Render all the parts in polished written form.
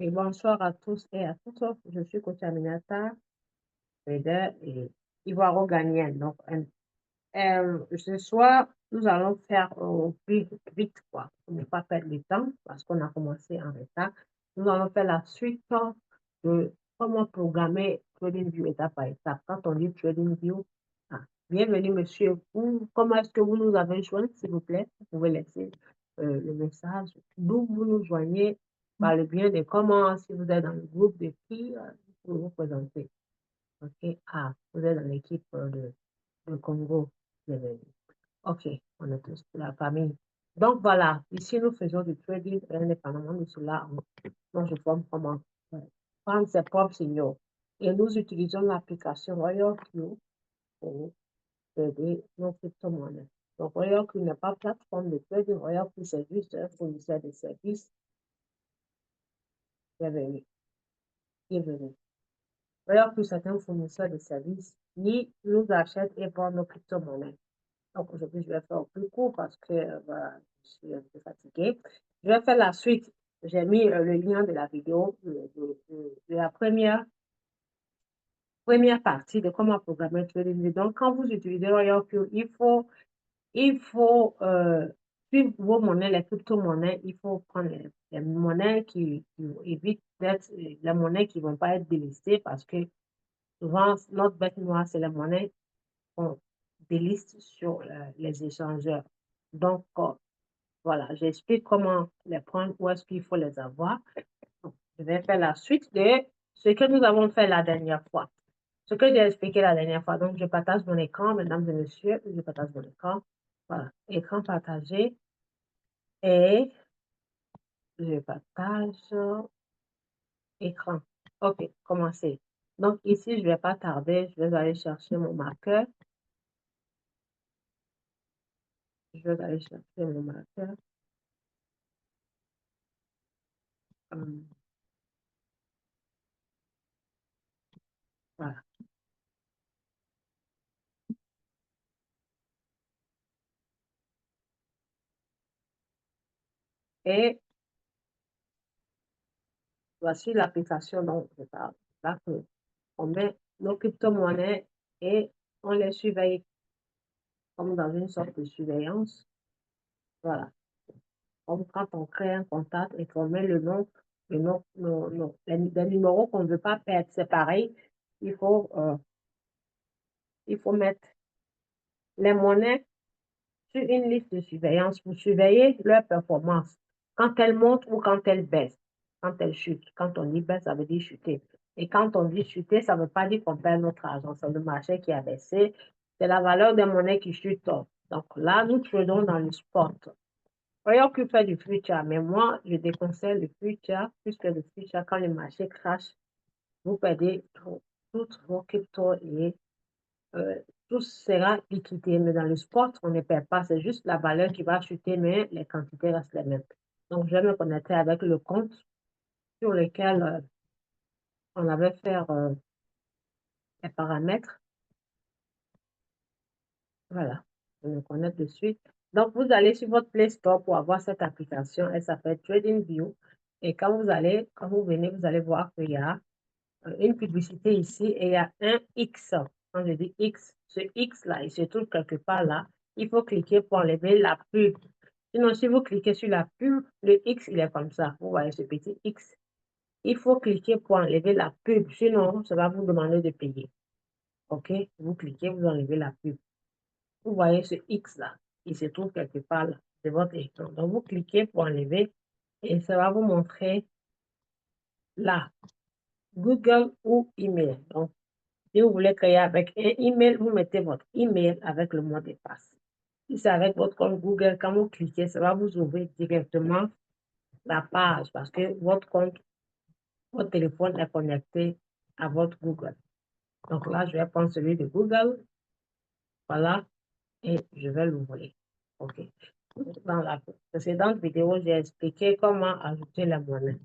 Et bonsoir à tous et à toutes. Je suis coach Aminata, trader et ivoiro-ghanéenne. Donc, ce soir, nous allons faire au plus vite, quoi, pour ne pas perdre le temps, parce qu'on a commencé en retard. Nous allons faire la suite de comment programmer TradingView étape par étape. Quand on dit TradingView, bienvenue, monsieur. Comment est-ce que vous nous avez joint, s'il vous plaît? Vous pouvez laisser le message. D'où vous nous joignez par le bien de comment, si vous êtes dans le groupe de qui, vous pouvez vous présenter. OK. Vous êtes dans l'équipe de Congo. Bienvenue. OK, on est tous de la famille. Donc voilà, ici nous faisons du trading et indépendamment de cela, moi je forme comment prendre ses propres signaux. Et nous utilisons l'application RoyalQ pour trader nos crypto-monnaies. Donc RoyalQ n'est pas plateforme de trading, RoyalQ c'est juste un fournisseur de services. Bienvenue. Bienvenue. RoyalQ c'est un fournisseur de services qui nous achète et vend nos crypto-monnaies. Donc aujourd'hui, je vais faire au plus court parce que voilà, je suis un peu fatiguée. Je vais faire la suite. J'ai mis le lien de la vidéo de la première partie de comment programmer TradingView. Donc, quand vous utilisez RoyalQ, il faut suivre vos monnaies, les crypto-monnaies. Il faut prendre les monnaies qui évitent d'être les monnaies qui ne vont pas être délistées parce que souvent, notre bête noire, c'est les monnaies qu'on déliste sur les échangeurs. Donc, voilà, j'explique comment les prendre, où est-ce qu'il faut les avoir. Donc, je vais faire la suite de ce que nous avons fait la dernière fois. Ce que j'ai expliqué la dernière fois. Donc, je partage mon écran, mesdames et messieurs. Je partage mon écran. Voilà, écran partagé. Et je partage écran. OK, commencez. Donc, ici, je ne vais pas tarder. Je vais aller chercher mon marqueur. Je vais aller chercher mon marqueur. Voilà. Et voici l'application dont je parle. Là, on met nos crypto-monnaies et on les surveille comme dans une sorte de surveillance. Voilà. Comme quand on crée un contact et qu'on met le nom, les numéros qu'on ne veut pas perdre, c'est pareil. Il faut, euh, il faut mettre les monnaies sur une liste de surveillance pour surveiller leur performance. Quand elles montent ou quand elles baissent, quand elles chutent. Quand on dit baisse, ça veut dire chuter. Et quand on dit chuter, ça ne veut pas dire qu'on perd notre argent. C'est le marché qui a baissé. C'est la valeur des monnaies qui chute. Donc là, nous tradons dans le spot. Voyons que fait du future, mais moi, je déconseille le future, puisque le future, quand le marché crash, vous perdez toutes vos cryptos et euh, tout sera liquidé. Mais dans le sport, on ne perd pas. C'est juste la valeur qui va chuter, mais les quantités restent les mêmes. Donc, je vais me connecter avec le compte sur lequel on avait fait les paramètres. Voilà, je me connecte de suite. Donc, vous allez sur votre Play Store pour avoir cette application. Elle s'appelle TradingView. Et quand vous venez, vous allez voir qu'il y a une publicité ici et il y a un X. Quand je dis X, ce X-là, il se trouve quelque part là. Il faut cliquer pour enlever la pub. Sinon, si vous cliquez sur la pub, le X, il est comme ça. Vous voyez ce petit X. Il faut cliquer pour enlever la pub. Sinon, ça va vous demander de payer. OK? Vous cliquez, vous enlevez la pub. Vous voyez ce X-là. Il se trouve quelque part là. C'est votre écran. Donc, vous cliquez pour enlever et ça va vous montrer là, Google ou email. Donc, si vous voulez créer avec un email, vous mettez votre email avec le mot de passe. Si c'est avec votre compte Google, quand vous cliquez, ça va vous ouvrir directement la page parce que votre compte, votre téléphone est connecté à votre Google. Donc là, je vais prendre celui de Google. Voilà. Et je vais l'ouvrir. OK. Dans la précédente vidéo, j'ai expliqué comment ajouter les monnaies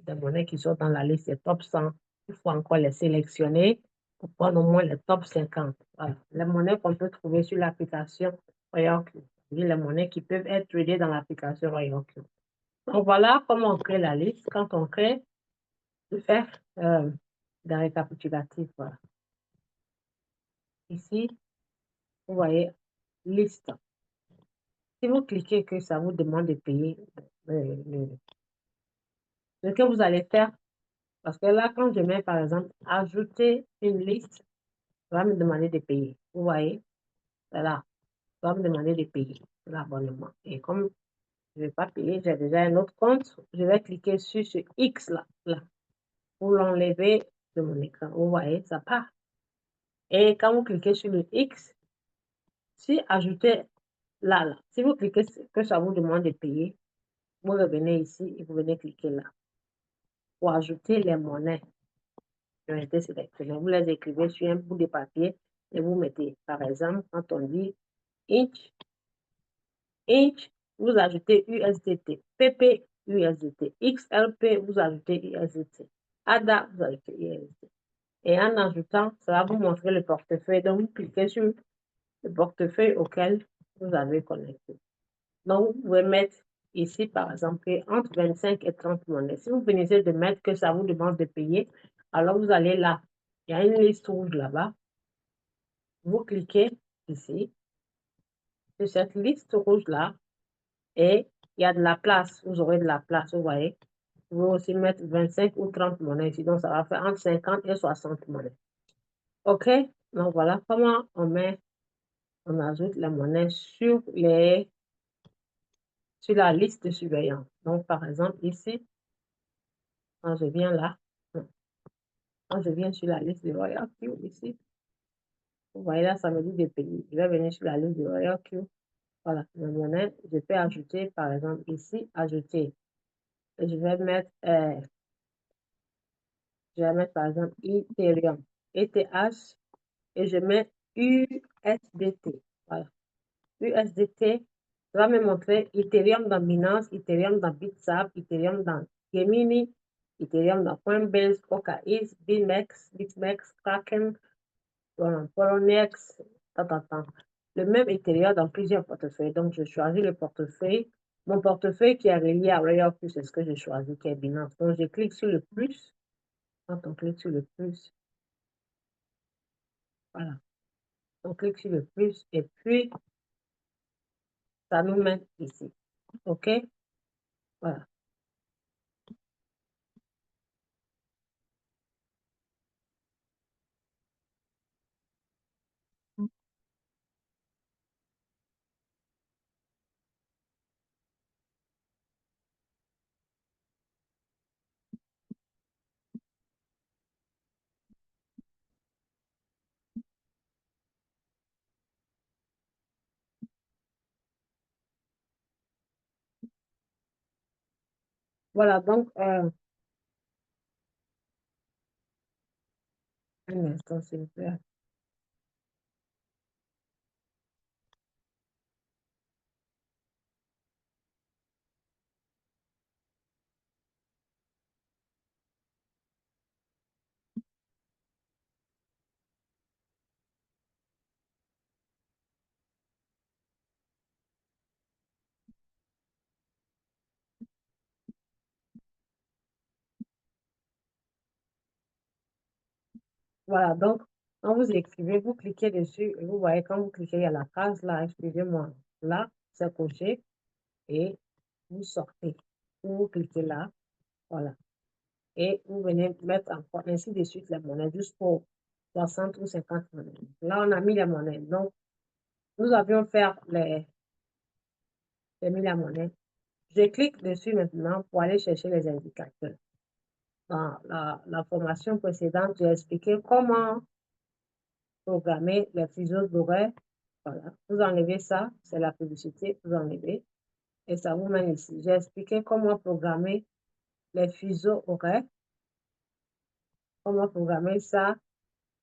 des monnaies qui sont dans la liste des top 100. Il faut encore les sélectionner pour prendre au moins les top 50. Voilà. Les monnaies qu'on peut trouver sur l'application RoyalQ. Les monnaies qui peuvent être tradées dans l'application RoyalQ. Donc, voilà comment on crée la liste. Quand on crée, on fait des récapitulatifs. Voilà. Ici, vous voyez liste. Si vous cliquez que ça vous demande de payer ce que vous allez faire, parce que là, quand je mets par exemple ajouter une liste, ça va me demander de payer. Vous voyez, voilà, ça va me demander de payer l'abonnement. Et comme je ne vais pas payer, j'ai déjà un autre compte, je vais cliquer sur ce X là, pour l'enlever de mon écran. Vous voyez, ça part. Et quand vous cliquez sur le X, si ajouter là, si vous cliquez que ça vous demande de payer, vous revenez ici et vous venez cliquer là pour ajouter les monnaies qui ont été sélectionnées. Vous les écrivez sur un bout de papier et vous mettez, par exemple, quand on dit inch, vous ajoutez USDT, PP, USDT, XLP, vous ajoutez USDT, ADA, vous ajoutez USDT. Et en ajoutant, ça va vous montrer le portefeuille. Donc, vous cliquez sur le portefeuille auquel vous avez connecté. Donc, vous pouvez mettre ici, par exemple, entre 25 et 30 monnaies. Si vous finissez de mettre que ça vous demande de payer, alors vous allez là. Il y a une liste rouge là-bas. Vous cliquez ici, sur cette liste rouge-là, et il y a de la place. Vous aurez de la place, vous voyez. Vous pouvez aussi mettre 25 ou 30 monnaies ici. Donc, ça va faire entre 50 et 60 monnaies. OK? Donc, voilà comment on ajoute la monnaie sur la liste de surveillance. Donc, par exemple, ici, quand je viens là, quand je viens sur la liste de Royal Q ici, vous voyez là, ça me dit de payer. Je vais venir sur la liste de Royal Q. Voilà, la monnaie, je peux ajouter, par exemple, ici, ajouter. Et je vais mettre par exemple Ethereum, ETH, et je mets USDT. Voilà, USDT, ça va me montrer Ethereum dans Binance, Ethereum dans Bitsap, Ethereum dans Gemini, Ethereum dans Coinbase, OKX, BitMEX, Kraken, Poloniex, le même Ethereum dans plusieurs portefeuilles. Donc, je choisis le portefeuille. Mon portefeuille qui est relié à Royal Plus, c'est ce que je choisis, qui est Binance. Donc, je clique sur le plus. Quand on clique sur le plus, voilà. On clique sur le plus et puis, ça nous met ici. OK? Voilà. Voilà, donc, un instant, s'il vous plaît. Voilà, donc, quand vous écrivez, vous cliquez dessus et vous voyez, quand vous cliquez, il y a la case là, excusez-moi, là, c'est coché et vous sortez. Vous cliquez là, voilà. Et vous venez mettre encore ainsi de suite les monnaies jusqu'aux 60 ou 50 monnaies. Là, on a mis les monnaies. Donc, nous avions fait mis la monnaie. Je clique dessus maintenant pour aller chercher les indicateurs. Dans la formation précédente, j'ai expliqué comment programmer les fuseaux horaires. Voilà. Vous enlevez ça, c'est la publicité, vous enlevez. Et ça vous mène ici. J'ai expliqué comment programmer les fuseaux horaires, comment programmer ça,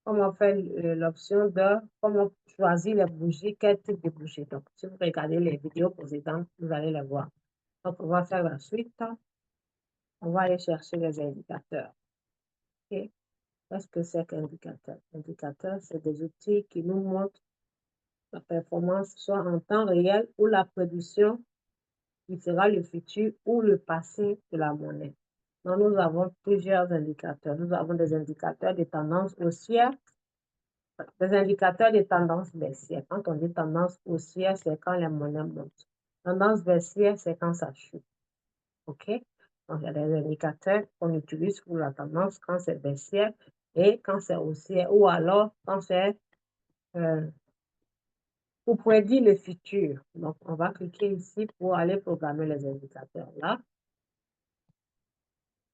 comment faire l'option d'heure, comment choisir les bougies, quel type de bougie. Donc, si vous regardez les vidéos précédentes, vous allez les voir. Donc, on va faire la suite. On va aller chercher les indicateurs. OK? Qu'est-ce que c'est qu'un indicateur? Indicateur, c'est des outils qui nous montrent la performance soit en temps réel ou la prédiction qui sera le futur ou le passé de la monnaie. Donc, nous avons plusieurs indicateurs. Nous avons des indicateurs de tendance haussière, des indicateurs de tendance baissière. Quand on dit tendance haussière, c'est quand les monnaies montent. Tendance baissière, c'est quand ça chute. OK? Donc, il y a des indicateurs qu'on utilise pour la tendance quand c'est baissière et quand c'est haussière, ou alors quand c'est pour prédire le futur. Donc, on va cliquer ici pour aller programmer les indicateurs là.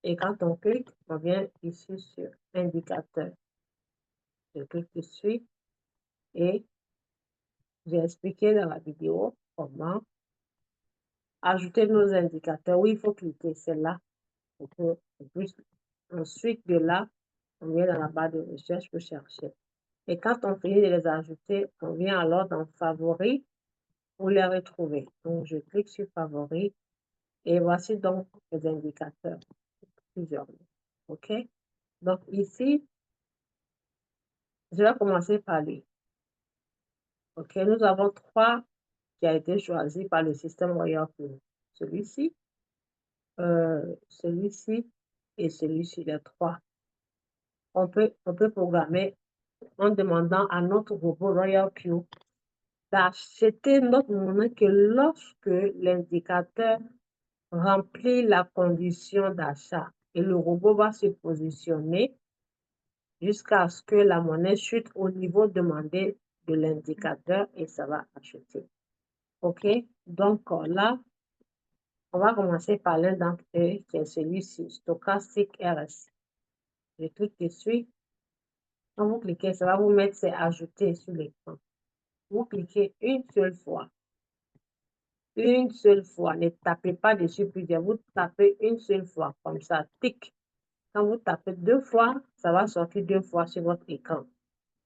Et quand on clique, on vient ici sur indicateur. Je clique dessus et j'ai expliqué dans la vidéo comment ajouter nos indicateurs. Oui, il faut cliquer, c'est là. Ensuite de là, on vient dans la barre de recherche pour chercher. Et quand on finit de les ajouter, on vient alors dans favoris pour les retrouver. Donc, je clique sur favoris et voici donc les indicateurs. Plusieurs. OK? Donc, ici, je vais commencer par lui. OK? Nous avons 3 qui a été choisi par le système Royal Play. Celui-ci, celui-ci et celui-ci, les 3. On peut programmer en demandant à notre robot Royal Q d'acheter notre monnaie que lorsque l'indicateur remplit la condition d'achat et le robot va se positionner jusqu'à ce que la monnaie chute au niveau demandé de l'indicateur et ça va acheter. OK? Donc là, on va commencer par l'un d'entre eux qui est celui-ci, Stochastic RSI. Je clique dessus. Quand vous cliquez, ça va vous mettre c'est ajouter sur l'écran. Vous cliquez une seule fois. Une seule fois. Ne tapez pas dessus plusieurs. Vous tapez une seule fois, comme ça, tic. Quand vous tapez 2 fois, ça va sortir 2 fois sur votre écran.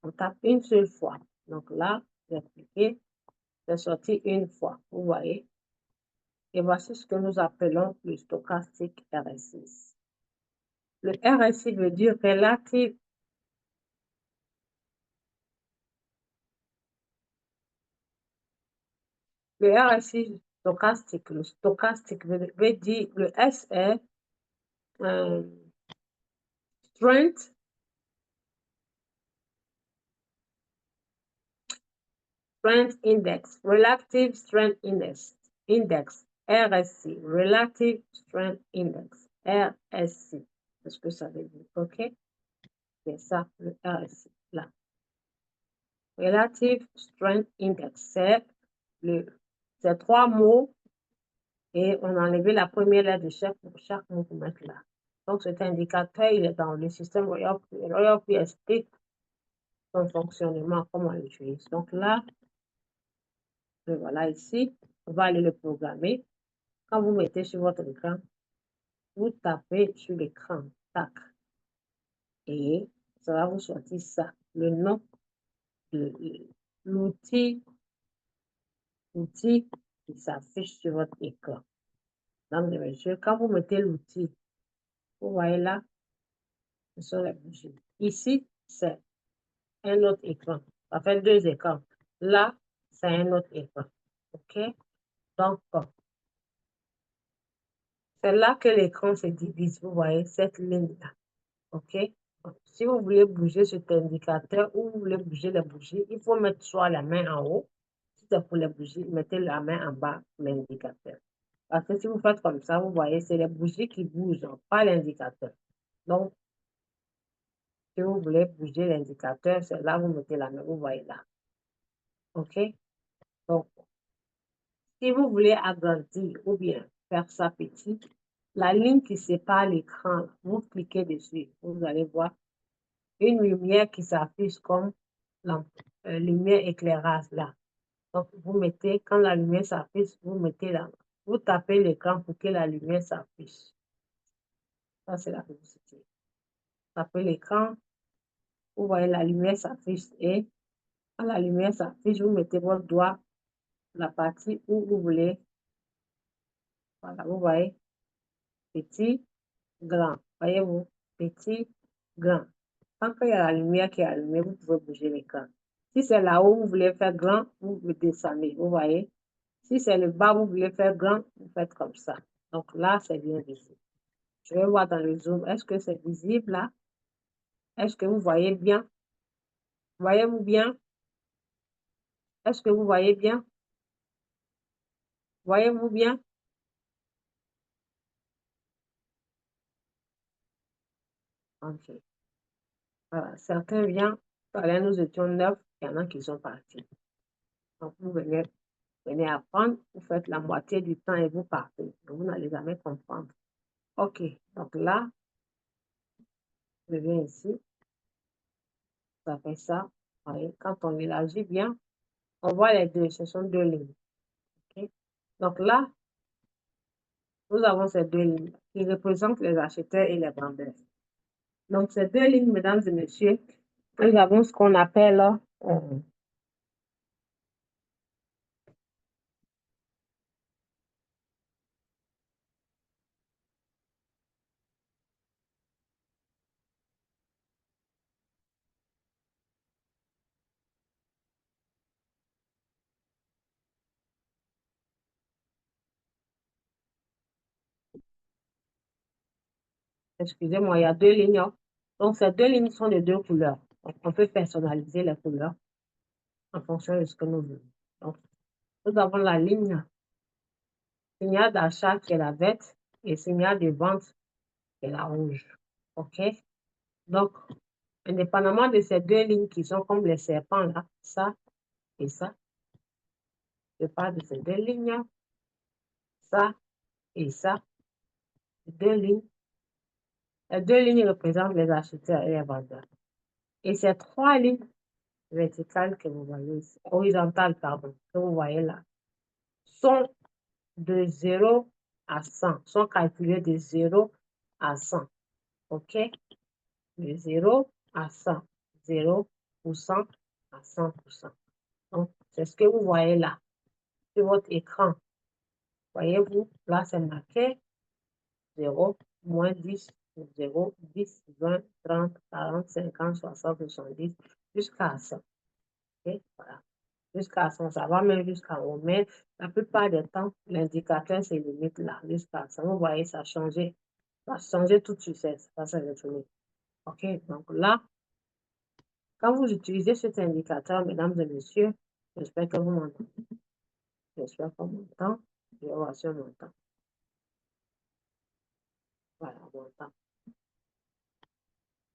On tape une seule fois. Donc là, j'ai cliqué, c'est sorti une fois. Vous voyez? Et voici ce que nous appelons le stochastique RSI. Le RSI veut dire relative. Le RSI stochastique, le stochastique veut dire, le S est strength, strength index, relative strength index, RSI, relative strength index, RSI. C'est ce que ça veut dire, OK? C'est ça, le RSI, là. Relative strength index, c'est 3 mots et on a enlevé la première lettre de chaque mot pour mettre là. Donc, cet indicateur, il est dans le système Royal PST, son fonctionnement, comment on l'utilise. Donc là, voilà ici, on va aller le programmer. Quand vous mettez sur votre écran, vous tapez sur l'écran, tac, et ça va vous sortir ça, le nom de l'outil qui s'affiche sur votre écran. Mesdames et messieurs, quand vous mettez l'outil, vous voyez là, ce sont les bougies. Ici, c'est un autre écran. Ça fait 2 écrans. Là, c'est un autre écran. OK? Donc, c'est là que l'écran se divise. Vous voyez cette ligne-là. OK? Donc, si vous voulez bouger cet indicateur ou vous voulez bouger les bougies, il faut mettre soit la main en haut. Si c'est pour les bougies, mettez la main en bas pour l'indicateur. Parce que si vous faites comme ça, vous voyez, c'est les bougies qui bougent, pas l'indicateur. Donc, si vous voulez bouger l'indicateur, c'est là où vous mettez la main, vous voyez là. OK? Donc, si vous voulez agrandir ou bien faire ça petit, la ligne qui sépare l'écran, vous cliquez dessus, vous allez voir une lumière qui s'affiche comme la lumière éclairage là. Donc, vous mettez, quand la lumière s'affiche, vous mettez là, vous tapez l'écran pour que la lumière s'affiche. Ça, c'est la publicité. Tapez l'écran, vous voyez la lumière s'affiche et quand la lumière s'affiche, vous mettez votre doigt, la partie où vous voulez. Voilà, vous voyez, petit, grand. Voyez-vous, petit, grand. Quand il y a la lumière qui est allumée, vous pouvez bouger l'écran. Si c'est là où vous voulez faire grand, vous descendez, vous voyez. Si c'est le bas, vous voulez faire grand, vous faites comme ça. Donc là, c'est bien visible. Je vais voir dans le zoom. Est-ce que c'est visible là? Est-ce que vous voyez bien? Voyez-vous bien? Est-ce que vous voyez bien? Voyez-vous bien? Ok. Voilà. Certains viennent. Voilà, nous étions 9. Il y en a qui sont partis. Donc, venez apprendre. Vous faites la moitié du temps et vous partez. Donc, vous n'allez jamais comprendre. Ok. Donc là, je viens ici. Ça fait ça. Vous voyez, quand on élargit bien, on voit les deux. Ce sont deux lignes. Ok. Donc là, nous avons ces deux lignes qui représentent les acheteurs et les vendeurs. Donc, ces deux lignes, mesdames et messieurs, nous avons ce qu'on appelle, excusez-moi, il y a deux lignes, hein. Donc, ces deux lignes sont de deux couleurs. Donc, on peut personnaliser les couleurs en fonction de ce que nous voulons. Donc, nous avons la ligne signal d'achat qui est la verte et signal de vente qui est la rouge. OK? Donc, indépendamment de ces deux lignes qui sont comme les serpents là, ça et ça, je parle de ces deux lignes, ça et ça, deux lignes. Les deux lignes représentent les acheteurs et les vendeurs. Et ces trois lignes verticales que vous voyez ici, horizontales, pardon, que vous voyez là, sont de 0 à 100, sont calculées de 0 à 100. OK? De 0 à 100. 0% à 100%. Donc, c'est ce que vous voyez là, sur votre écran. Voyez-vous, là, c'est marqué 0, moins 10, 0, 10, 20, 30, 40, 50, 60, 70, jusqu'à 100. OK? Voilà. Jusqu'à 100, ça va même jusqu'à haut. Mais la plupart des temps, l'indicateur se limite là, jusqu'à 100. Vous voyez, ça a changé. Ça a changé tout de suite, ça s'est retourné. OK? Donc là, quand vous utilisez cet indicateur, mesdames et messieurs, j'espère que vous m'entendez. J'espère qu'on m'entend. Je vais voir si on m'entend. Voilà, on m'entend.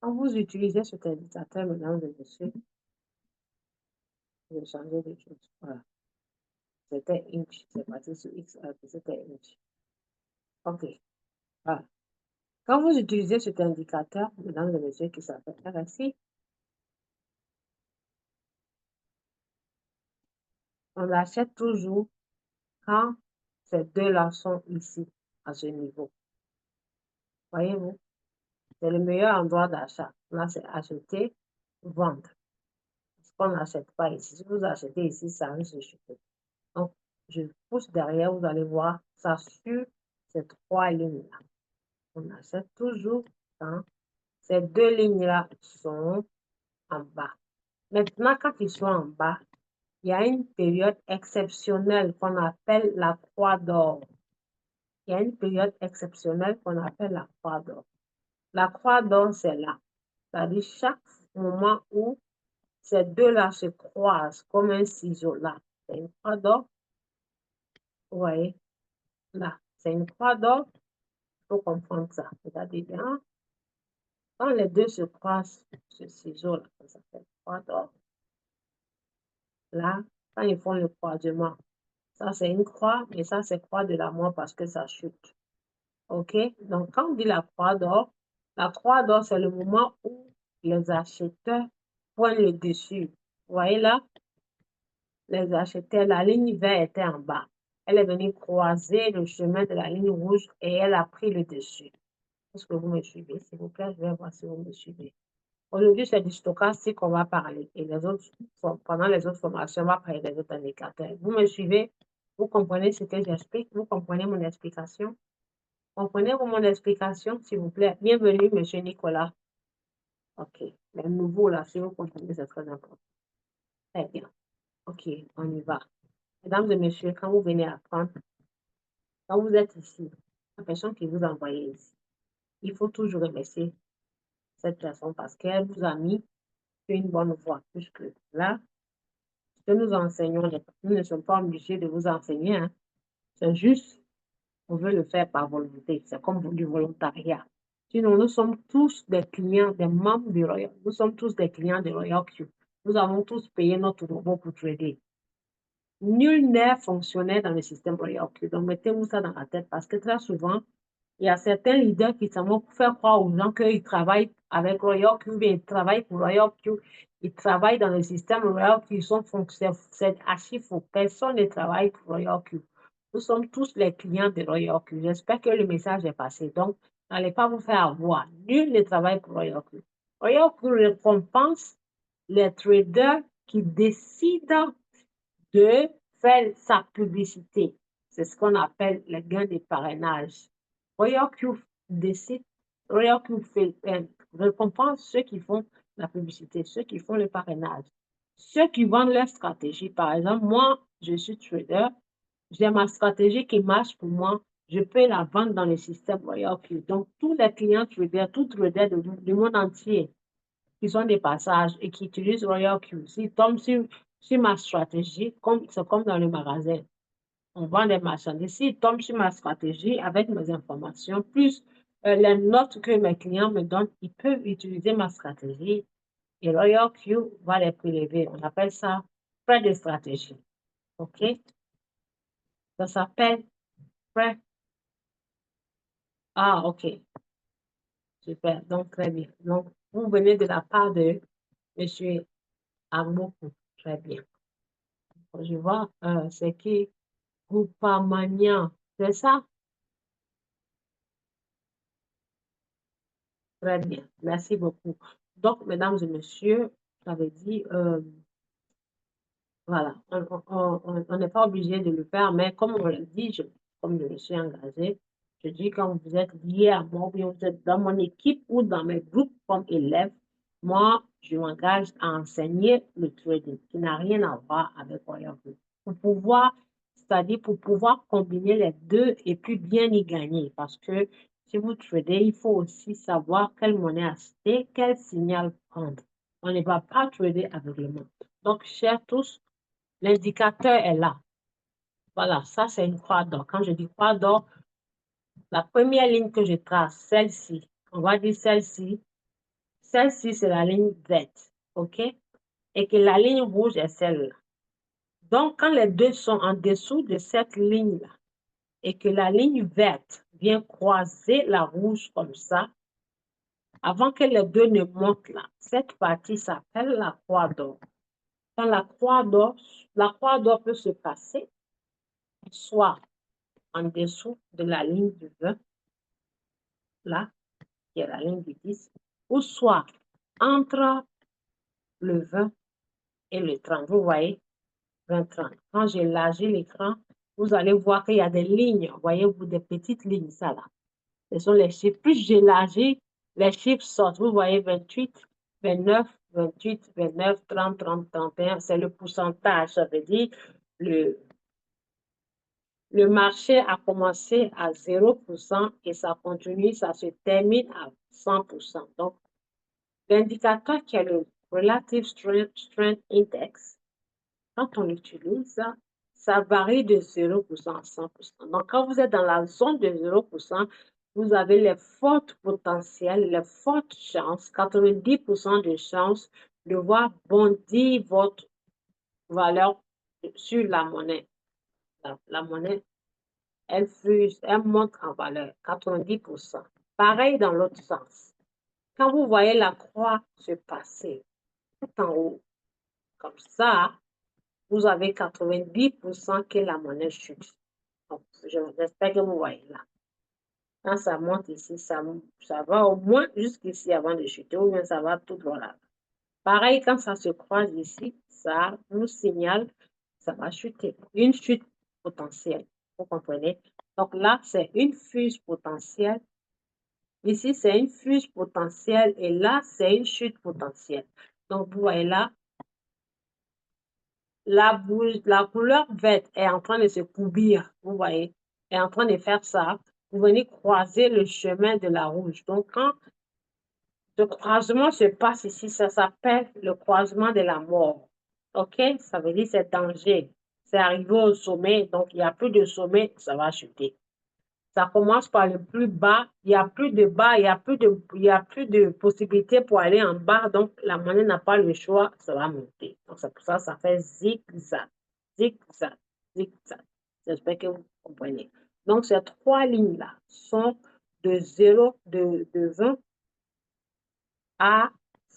Quand vous utilisez cet indicateur, mesdames et messieurs, je vais changer de chose. Voilà. C'était inch. C'est parti sur X, c'était inch. OK. Voilà. Quand vous utilisez cet indicateur, mesdames et messieurs, qui s'appelle RSI, on achète toujours quand ces deux-là sont ici, à ce niveau. Voyez-vous, c'est le meilleur endroit d'achat. Là, c'est acheter, vendre. Ce qu'on n'achète pas ici. Si vous achetez ici, ça risque de chuter. Donc, je pousse derrière, vous allez voir ça sur ces trois lignes-là. On achète toujours quand ces deux lignes-là sont en bas. Maintenant, quand ils sont en bas, il y a une période exceptionnelle qu'on appelle la croix d'or. Il y a une période exceptionnelle qu'on appelle la croix d'or. La croix d'or, c'est là. C'est-à-dire chaque moment où ces deux-là se croisent comme un ciseau là. C'est une croix d'or. Vous voyez, là, c'est une croix d'or. Il faut comprendre ça. C'est-à-dire, hein, quand les deux se croisent, ce ciseau-là, ça s'appelle croix d'or. Là, quand ils font le croisement, ça c'est une croix, mais ça c'est croix de la mort parce que ça chute. OK? Donc, quand on dit la croix d'or, c'est le moment où les acheteurs prennent le dessus. Vous voyez là, les acheteurs, la ligne verte était en bas. Elle est venue croiser le chemin de la ligne rouge et elle a pris le dessus. Est-ce que vous me suivez? S'il vous plaît, je vais voir si vous me suivez. Aujourd'hui, c'est du stochastique qu'on va parler. Et les autres, pendant les autres formations, on va parler des autres indicateurs. Vous me suivez? Vous comprenez ce que j'explique? Vous comprenez mon explication? Comprenez-vous mon explication, s'il vous plaît? Bienvenue, monsieur Nicolas. OK. Les nouveaux, là, si vous comprenez, c'est très important. Très bien. OK, on y va. Mesdames et messieurs, quand vous venez apprendre, quand vous êtes ici, la personne qui vous a envoyé ici, il faut toujours remercier cette personne parce qu'elle vous a mis sur une bonne voie. Puisque là, ce que nous enseignons, nous ne sommes pas obligés de vous enseigner, hein. C'est juste, on veut le faire par volonté. C'est comme du volontariat. Sinon, nous sommes tous des clients, des membres du Royal. Nous sommes tous des clients de Royal Q. Nous avons tous payé notre robot pour trader. Nul n'est fonctionnaire dans le système Royal Q. Donc, mettez-vous ça dans la tête parce que très souvent, il y a certains leaders qui s'en vont faire croire aux gens qu'ils travaillent avec Royal Q, mais ils travaillent pour Royal Q. Ils travaillent dans le système Royal Q. Ils sont fonctionnaires. C'est archi faux. Personne ne travaille pour Royal Q. Nous sommes tous les clients de Royal Q. J'espère que le message est passé. Donc, n'allez pas vous faire avoir. Nul ne travaille pour Royal Q. Royal Q récompense les traders qui décident de faire sa publicité. C'est ce qu'on appelle les gains de parrainage. Royal Q décide, Royal Q récompense ceux qui font la publicité, ceux qui font le parrainage, ceux qui vendent leur stratégie. Par exemple, moi, je suis trader, j'ai ma stratégie qui marche pour moi, je peux la vendre dans le système Royal Q. Donc, tous les clients traders, tous traders du monde entier, qui sont des passages et qui utilisent Royal Q. S'ils tombent sur ma stratégie, c'est comme dans le magasin, on vend des marchandises. S'ils tombent sur ma stratégie avec mes informations, plus les notes que mes clients me donnent, ils peuvent utiliser ma stratégie et Royal Q va les prélever. On appelle ça frais de stratégie. OK? Ça s'appelle frais. Ah, OK. Super. Donc, très bien. Donc, vous venez de la part de M. Agboku. Très bien. Je vois, c'est qui? Groupamania. C'est ça? Très bien. Merci beaucoup. Donc, mesdames et messieurs, j'avais dit, voilà, on n'est pas obligé de le faire, mais comme on l'a dit, comme je me suis engagée, je dis quand vous êtes lié à moi, ou bien vous êtes dans mon équipe ou dans mes groupes comme élève, moi, je m'engage à enseigner le trading, qui n'a rien à voir avec Royal Group. Pour pouvoir, c'est-à-dire pour pouvoir combiner les deux et puis bien y gagner. Parce que si vous tradez, il faut aussi savoir quelle monnaie acheter, quel signal prendre. On ne va pas trader aveuglément. Donc, chers tous, l'indicateur est là. Voilà, ça c'est une croix d'or. Quand je dis croix d'or, la première ligne que je trace, celle-ci, on va dire celle-ci, celle-ci c'est la ligne verte, OK? Et que la ligne rouge est celle-là. Donc, quand les deux sont en dessous de cette ligne-là et que la ligne verte vient croiser la rouge comme ça, avant que les deux ne montent là, cette partie s'appelle la croix d'or. Quand la croix d'or peut se passer, soit en dessous de la ligne du 20, là, qui est la ligne du 10, ou soit entre le 20 et le 30. Vous voyez, 20-30. Quand j'élargis l'écran, vous allez voir qu'il y a des lignes. Voyez-vous, des petites lignes, ça là. Ce sont les chiffres. Plus j'élargis, les chiffres sortent. Vous voyez, 28, 29, 28, 29, 30, 30, 31. C'est le pourcentage. Ça veut dire le marché a commencé à 0% et ça continue, ça se termine à 100%. Donc, l'indicateur qui est le Relative Strength Index, quand on l'utilise, ça varie de 0% à 100%. Donc, quand vous êtes dans la zone de 0%, vous avez les fortes potentiels, les fortes chances, 90% de chances de voir bondir votre valeur sur la monnaie. La monnaie, elle monte en valeur, 90%. Pareil dans l'autre sens. Quand vous voyez la croix se passer tout en haut, comme ça, vous avez 90% que la monnaie chute. Donc, j'espère que vous voyez là. Quand ça monte ici, ça va au moins jusqu'ici avant de chuter, ou bien ça va tout droit là. Pareil, quand ça se croise ici, ça nous signale que ça va chuter. Une chute potentielle, vous comprenez? Donc là, c'est une fuse potentielle. Ici, c'est une fuse potentielle et là, c'est une chute potentielle. Donc, vous voyez là, la couleur verte est en train de se couvrir, vous voyez, est en train de faire ça. Vous venez croiser le chemin de la rouge. Donc, quand ce croisement se passe ici, ça s'appelle le croisement de la mort. OK? Ça veut dire c'est danger. C'est arrivé au sommet, donc il n'y a plus de sommet, ça va chuter. Ça commence par le plus bas, il n'y a plus de bas, il y a plus de possibilité pour aller en bas, donc la monnaie n'a pas le choix, ça va monter. Donc c'est pour ça que ça fait zigzag, zigzag, zigzag. J'espère que vous comprenez. Donc ces trois lignes-là sont de 0, de 20 à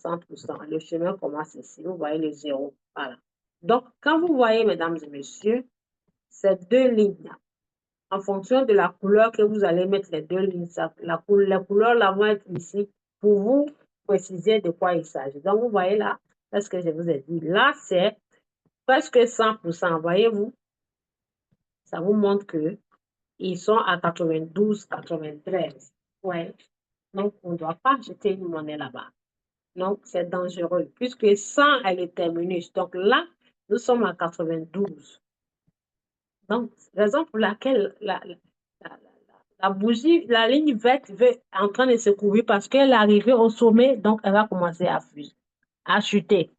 100%. Le chemin commence ici, vous voyez le 0, voilà. Donc quand vous voyez, mesdames et messieurs, ces deux lignes-là, en fonction de la couleur que vous allez mettre les deux lignes, la couleur là vont être ici pour vous préciser de quoi il s'agit. Donc, vous voyez là, c'est ce que je vous ai dit. Là, c'est presque 100%. Voyez-vous, ça vous montre que ils sont à 92, 93. Ouais. Donc, on ne doit pas jeter une monnaie là-bas. Donc, c'est dangereux puisque 100 est le terminus. Donc là, nous sommes à 92. Donc, raison pour laquelle la bougie, la ligne verte est en train de se couvrir parce qu'elle est arrivée au sommet, donc elle va commencer à chuter.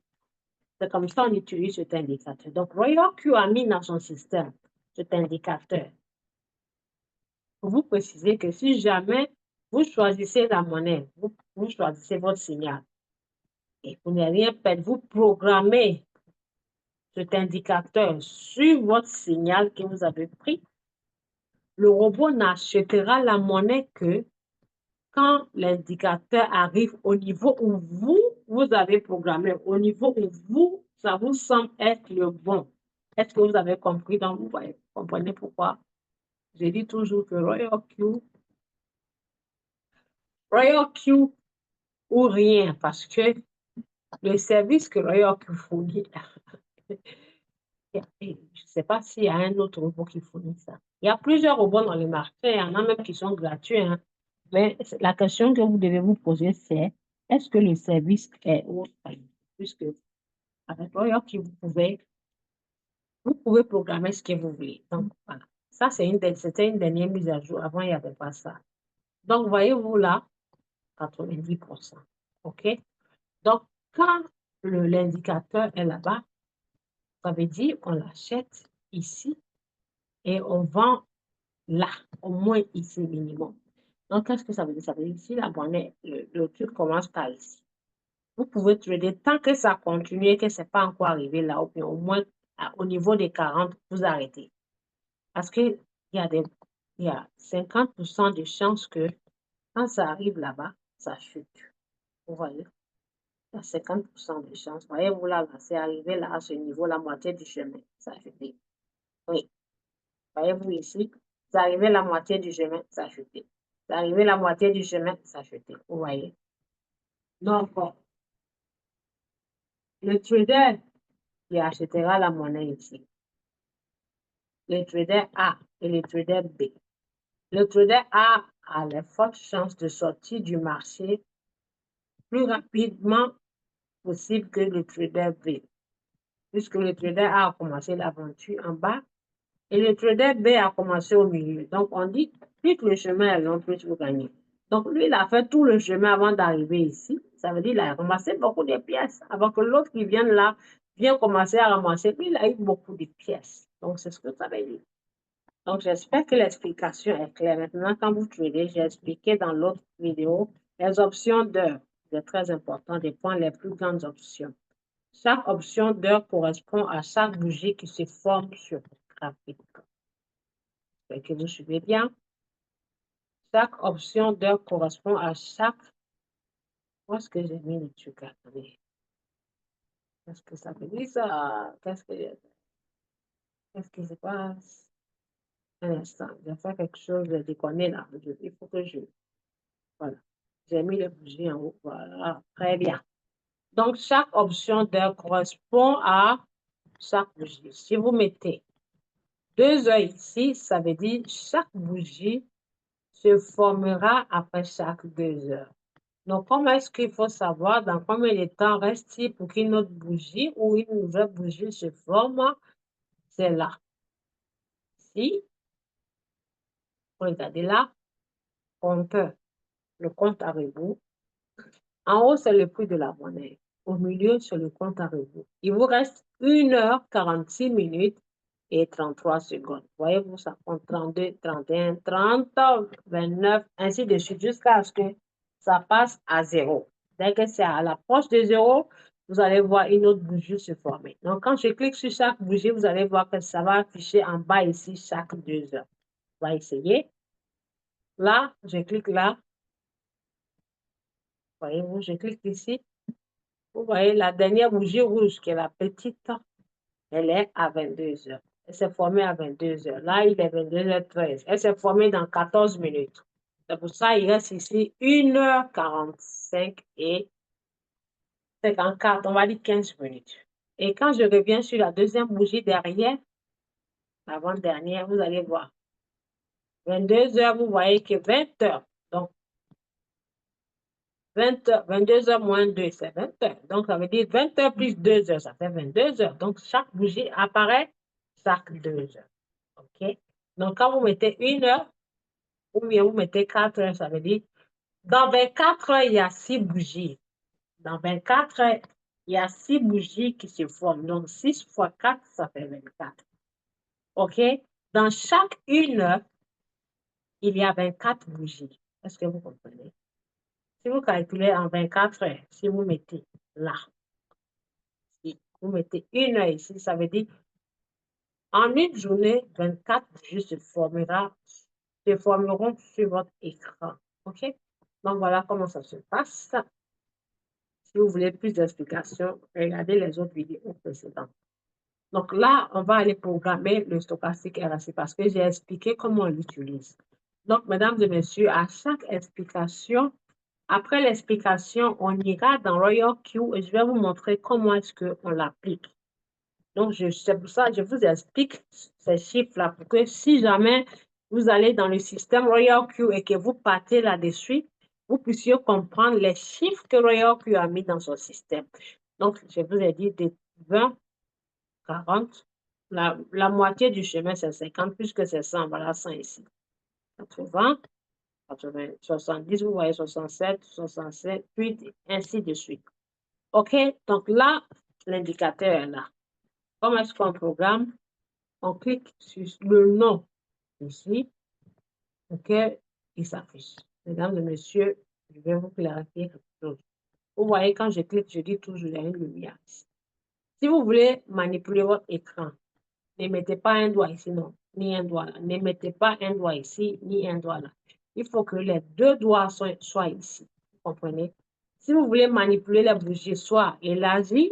C'est comme ça qu'on utilise cet indicateur. Donc, Royal Q a mis dans son système cet indicateur pour vous préciser que si jamais vous choisissez la monnaie, vous choisissez votre signal et vous n'avez rien perdre, vous programmez cet indicateur sur votre signal que vous avez pris. Le robot n'achètera la monnaie que quand l'indicateur arrive au niveau où vous avez programmé, au niveau où ça vous semble être le bon. Est-ce que vous avez compris? Donc, vous comprenez pourquoi je dis toujours que Royal Q ou rien, parce que le service que Royal Q fournit, je ne sais pas s'il y a un autre robot qui fournit ça. Il y a plusieurs robots dans le marché, il y en a même qui sont gratuits, hein. Mais la question que vous devez vous poser, c'est est-ce que le service est haut qualité? Puisque avec Royal Q, vous pouvez programmer ce que vous voulez. Donc, voilà. Ça, c'était une dernière mise à jour. Avant, il n'y avait pas ça. Donc, voyez-vous là, 90%. OK? Donc, quand l'indicateur est là-bas, ça veut dire qu'on l'achète ici et on vend là, au moins ici minimum. Donc, qu'est-ce que ça veut dire? Ça veut dire ici, la monnaie, le truc commence par ici. Vous pouvez trader tant que ça continue et que ce n'est pas encore arrivé là, ou bien au moins au niveau des 40, vous arrêtez. Parce qu'il y a 50% de chances que quand ça arrive là-bas, ça chute. Vous voyez? Il y a 50% de chances. Voyez-vous là, c'est arrivé là, à ce niveau, la moitié du chemin. Ça a chuté. Oui. Voyez-vous ici, c'est arrivé la moitié du chemin, ça a chuté. C'est arrivé la moitié du chemin, ça a chuté. Vous voyez? Donc, le trader qui achètera la monnaie ici, le trader A et le trader B. Le trader A a les fortes chances de sortir du marché plus rapidement possible que le trader B, puisque le trader A a commencé l'aventure en bas et le trader B a commencé au milieu. Donc, on dit, plus que le chemin est long, plus vous gagnez. Donc, lui, il a fait tout le chemin avant d'arriver ici. Ça veut dire qu'il a ramassé beaucoup de pièces avant que l'autre qui vient là vienne commencer à ramasser. Lui, il a eu beaucoup de pièces. Donc, c'est ce que ça veut dire. Donc, j'espère que l'explication est claire. Maintenant, quand vous tradez, j'ai expliqué dans l'autre vidéo les options d'heure. C'est très important de prendre les plus grandes options. Chaque option d'heure correspond à chaque bougie qui se forme sur le graphique. J'espère que vous suivez bien. Chaque option d'heure correspond à chaque... Où est-ce que j'ai mis le truc? Attendez. Qu'est-ce que ça veut dire ça? Qu'est-ce qui se passe? Un instant, je vais faire quelque chose de déconné là. Il faut que je... Voilà. J'ai mis les bougies en haut. Voilà. Très bien. Donc, chaque option d'heure correspond à chaque bougie. Si vous mettez 2 heures ici, ça veut dire chaque bougie se formera après chaque 2 heures. Donc, comment est-ce qu'il faut savoir dans combien de temps reste-t-il pour qu'une autre bougie ou une nouvelle bougie se forme? C'est là. Si, regardez là, compteur, le compte à rebours. En haut, c'est le prix de la monnaie. Au milieu, c'est le compte à rebours. Il vous reste 1h46 et 33 secondes. Voyez-vous, ça compte 32, 31, 30, 29, ainsi de suite, jusqu'à ce que ça passe à 0. Dès que c'est à l'approche de 0, vous allez voir une autre bougie se former. Donc, quand je clique sur chaque bougie, vous allez voir que ça va afficher en bas ici chaque 2 heures. On va essayer. Là, je clique là. Voyez-vous, je clique ici. Vous voyez, la dernière bougie rouge, qui est la petite, elle est à 22 heures. Elle s'est formée à 22 heures. Là, il est 22h13. Elle s'est formée dans 14 minutes. C'est pour ça qu'il reste ici 1h45 et 54, on va dire 15 minutes. Et quand je reviens sur la deuxième bougie derrière, l'avant-dernière, vous allez voir. 22 heures, vous voyez que 20 heures. Donc, 22 heures moins 2, c'est 20 heures. Donc, ça veut dire 20 heures plus 2 heures, ça fait 22 heures. Donc, chaque bougie apparaît chaque 2 heures. OK? Donc, quand vous mettez 1 heure, ou bien vous mettez 4 heures, ça veut dire dans 24 heures, il y a 6 bougies. Dans 24 heures, il y a 6 bougies qui se forment. Donc, 6 fois 4, ça fait 24. OK? Dans chaque 1 heure, il y a 24 bougies. Est-ce que vous comprenez? Si vous calculez en 24 heures, si vous mettez là, si vous mettez 1 heure ici, ça veut dire en une journée, 24 bougies se formeront sur votre écran. OK? Donc, voilà comment ça se passe. Si vous voulez plus d'explications, regardez les autres vidéos précédentes. Donc là, on va aller programmer le stochastique RSI parce que j'ai expliqué comment on l'utilise. Donc, mesdames et messieurs, à chaque explication, après l'explication, on ira dans Royal Q et je vais vous montrer comment est-ce qu'on l'applique. Donc, c'est pour ça que je vous explique ces chiffres-là pour que si jamais vous allez dans le système Royal Q et que vous partez là-dessus, vous puissiez comprendre les chiffres que Royal Q a mis dans son système. Donc, je vous ai dit de 20, 40, la moitié du chemin, c'est 50, puisque c'est 100, voilà 100 ici. 80, 80, 70, vous voyez 67, 67, 8, ainsi de suite. OK? Donc là, l'indicateur est là. Comment est-ce qu'on programme? On clique sur le nom ici pour qu'il s'affiche. Mesdames et messieurs, je vais vous clarifier quelque chose. Vous voyez, quand je clique, je dis toujours, il y a une lumière ici. Si vous voulez manipuler votre écran, ne mettez pas un doigt ici, non, ni un doigt là. Ne mettez pas un doigt ici, ni un doigt là. Il faut que les deux doigts soient ici. Vous comprenez? Si vous voulez manipuler la bougie, soit élargie,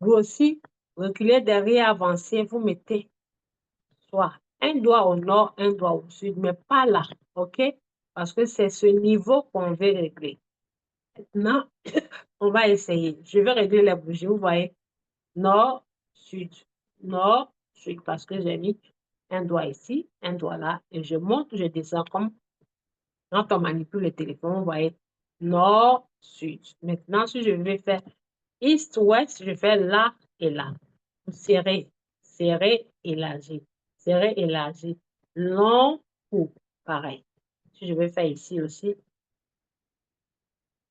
grossir, reculer derrière, avancer, vous mettez soit un doigt au nord, un doigt au sud, mais pas là, OK? Parce que c'est ce niveau qu'on veut régler. Maintenant, on va essayer. Je vais régler la bougie, vous voyez, nord, sud, nord, sud, parce que j'ai mis un doigt ici, un doigt là, et je monte, je descends comme quand on manipule le téléphone, vous voyez, nord, sud. Maintenant, si je veux faire east, ouest, je fais là et là. Serrer, serrer, élargir, serrer, élargir. Long, court, pareil. Si je veux faire ici aussi,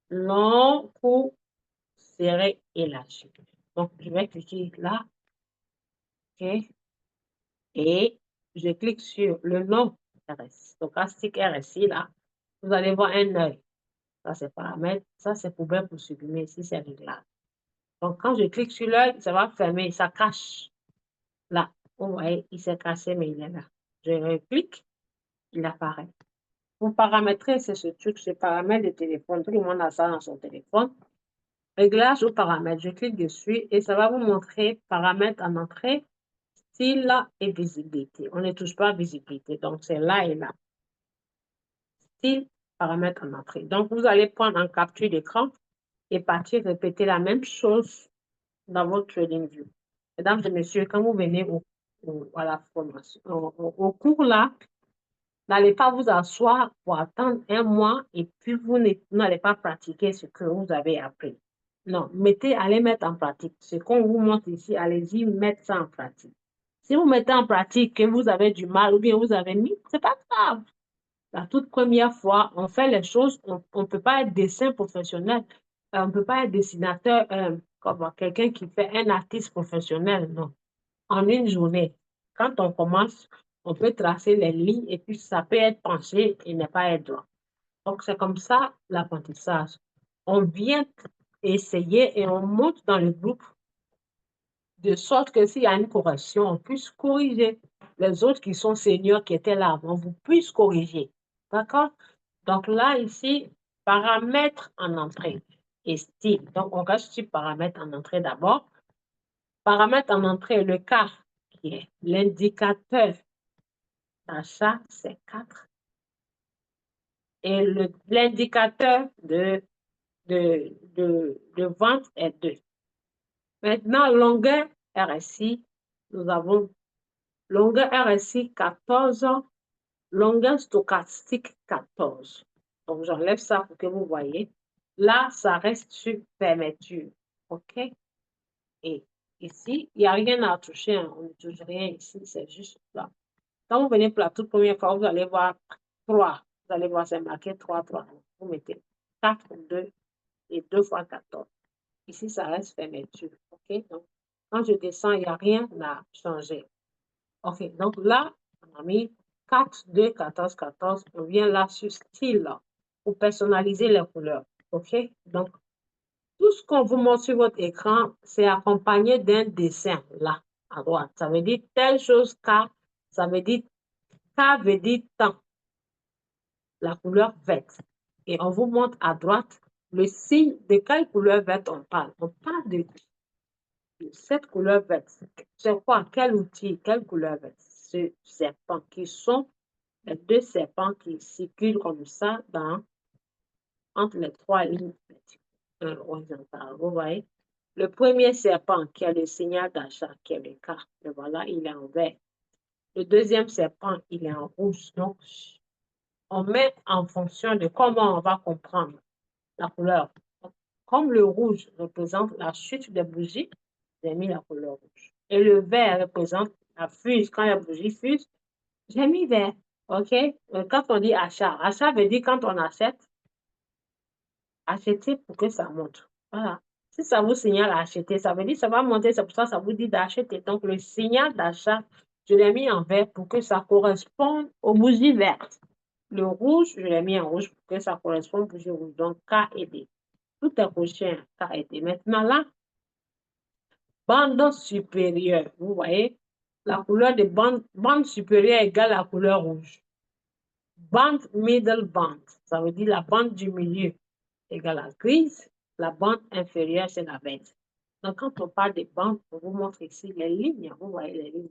long, court, serrer, élargir. Donc, je vais cliquer là, OK, et je clique sur le nom RSI. Stochastique RSI, là, vous allez voir un œil. Ça, c'est paramètres. Ça, c'est poubelle pour supprimer. Ici, c'est réglable. Donc, quand je clique sur l'œil, ça va fermer. Ça cache. Là, vous voyez, il s'est caché, mais il est là. Je reclique, il apparaît. Pour paramétrer, c'est ce truc, c'est paramètres de téléphone. Tout le monde a ça dans son téléphone. Réglage aux paramètres. Je clique dessus et ça va vous montrer paramètres en entrée, style et visibilité. On ne touche pas à visibilité. Donc, c'est là et là. Style, paramètres en entrée. Donc, vous allez prendre en capture d'écran et partir répéter la même chose dans votre TradingView. Mesdames et messieurs, quand vous venez à la formation, au cours là, N'allez pas vous asseoir pour attendre un mois et puis vous n'allez pas pratiquer ce que vous avez appris. Non, allez mettre en pratique. Ce qu'on vous montre ici, allez-y mettre ça en pratique. Si vous mettez en pratique que vous avez du mal ou bien vous avez mis, c'est pas grave. La toute première fois, on fait les choses, on ne peut pas être dessin professionnel, on ne peut pas être dessinateur comme quelqu'un qui fait un artiste professionnel, non. En une journée, quand on commence, on peut tracer les lignes et puis ça peut être penché et ne pas être droit. Donc, c'est comme ça l'apprentissage. On vient essayer et on monte dans le groupe de sorte que s'il y a une correction, on puisse corriger. Les autres qui sont seniors qui étaient là avant, vous puissent corriger. D'accord? Donc là, ici, paramètres en entrée et style. Donc, on reste sur paramètres en entrée d'abord. Paramètres en entrée, le cas qui est l'indicateur d'achat, c'est 4. Et l'indicateur de vente est 2. Maintenant, longueur RSI, nous avons longueur RSI 14, longueur stochastique 14. Donc, j'enlève ça pour que vous voyez. Là, ça reste sur fermeture. OK? Et ici, il n'y a rien à toucher. Hein. On ne touche rien ici, c'est juste là. Quand vous venez pour la toute première fois, vous allez voir 3. Vous allez voir, c'est marqué 3, 3. Vous mettez 4, 2 et 2 fois 14. Ici, ça reste fermeture. OK? Donc, quand je descends, il n'y a rien à changer. OK. Donc là, on a mis 4, 2, 14, 14. On vient là sur style là, pour personnaliser les couleurs. OK? Donc, tout ce qu'on vous montre sur votre écran, c'est accompagné d'un dessin là, à droite. Ça veut dire telle chose K. Ça veut dire K veut dire temps. La couleur verte. Et on vous montre à droite le signe de quelle couleur verte on parle. On parle de cette couleur verte. C'est quoi? Quel outil? Quelle couleur verte? Ce serpent qui sont les 2 serpents qui circulent comme ça entre les 3 lignes horizontales. Vous voyez? Le premier serpent qui a le signal d'achat, qui est le cas, le voilà, il est en vert. Le deuxième serpent, il est en rouge. Donc, on met en fonction de comment on va comprendre la couleur. Comme le rouge représente la chute des bougies, j'ai mis la couleur rouge. Et le vert représente la fuse. Quand la bougie fuse, j'ai mis vert. OK? Quand on dit achat, achat veut dire quand on achète, acheter pour que ça monte. Voilà. Si ça vous signale à acheter, ça veut dire que ça va monter, c'est pour ça que ça vous dit d'acheter. Donc, le signal d'achat, je l'ai mis en vert pour que ça corresponde aux bougies vertes. Le rouge, je l'ai mis en rouge pour que ça corresponde aux bougies rouges. Donc, K et D. Tout est coché, K et D. Maintenant, là, bande supérieure, vous voyez, la couleur de bande supérieure égale la couleur rouge. Bande middle band, ça veut dire la bande du milieu égale la grise, la bande inférieure, c'est la verte. Donc, quand on parle de bande, on vous montre ici les lignes, vous voyez les lignes.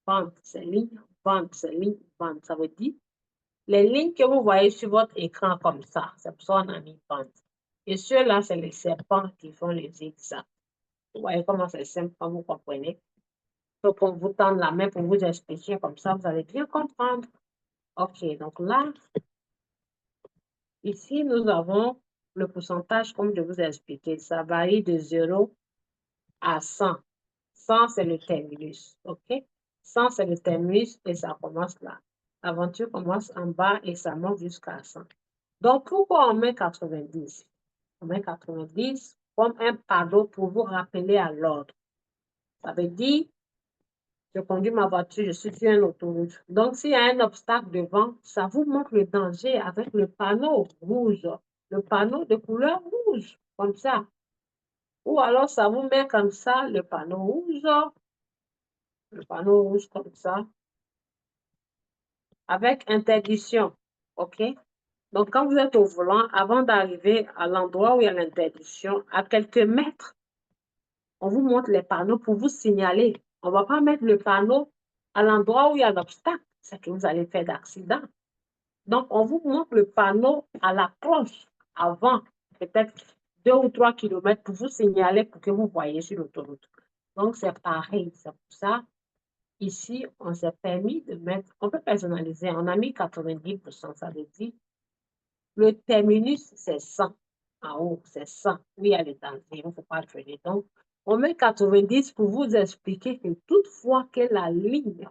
Bande, c'est ligne, bande, c'est ligne, bande, ça veut dire les lignes que vous voyez sur votre écran comme ça, c'est pour ça qu'on a mis bande. Et ceux-là, c'est les serpents qui font les zigzags. Vous voyez comment c'est simple quand vous comprenez. Donc, on vous tend la main pour vous expliquer comme ça, vous allez bien comprendre. OK, donc là, ici, nous avons le pourcentage, comme je vous ai expliqué. Ça varie de 0 à 100. 100, c'est le terminus. OK? 100, c'est le terminus et ça commence là. L'aventure commence en bas et ça monte jusqu'à 100. Donc, pourquoi on met 90? On met 90 comme un panneau pour vous rappeler à l'ordre. Ça veut dire, je conduis ma voiture, je suis sur une autoroute. Donc, s'il y a un obstacle devant, ça vous montre le danger avec le panneau rouge, le panneau de couleur rouge, comme ça. Ou alors, ça vous met comme ça, le panneau rouge comme ça, avec interdiction. OK? Donc, quand vous êtes au volant, avant d'arriver à l'endroit où il y a l'interdiction, à quelques mètres, on vous montre les panneaux pour vous signaler. On ne va pas mettre le panneau à l'endroit où il y a l'obstacle. C'est que vous allez faire d'accident. Donc, on vous montre le panneau à l'approche avant, peut-être 2 ou 3 kilomètres pour vous signaler pour que vous voyez sur l'autoroute. Donc, c'est pareil. C'est pour ça ici, on s'est permis de mettre, on peut personnaliser, on a mis 90%, ça veut dire, le terminus, c'est 100. En haut, c'est 100. Oui, il y a les danger, il ne faut pas traîner. Donc, on met 90 pour vous expliquer que toutefois que la ligne,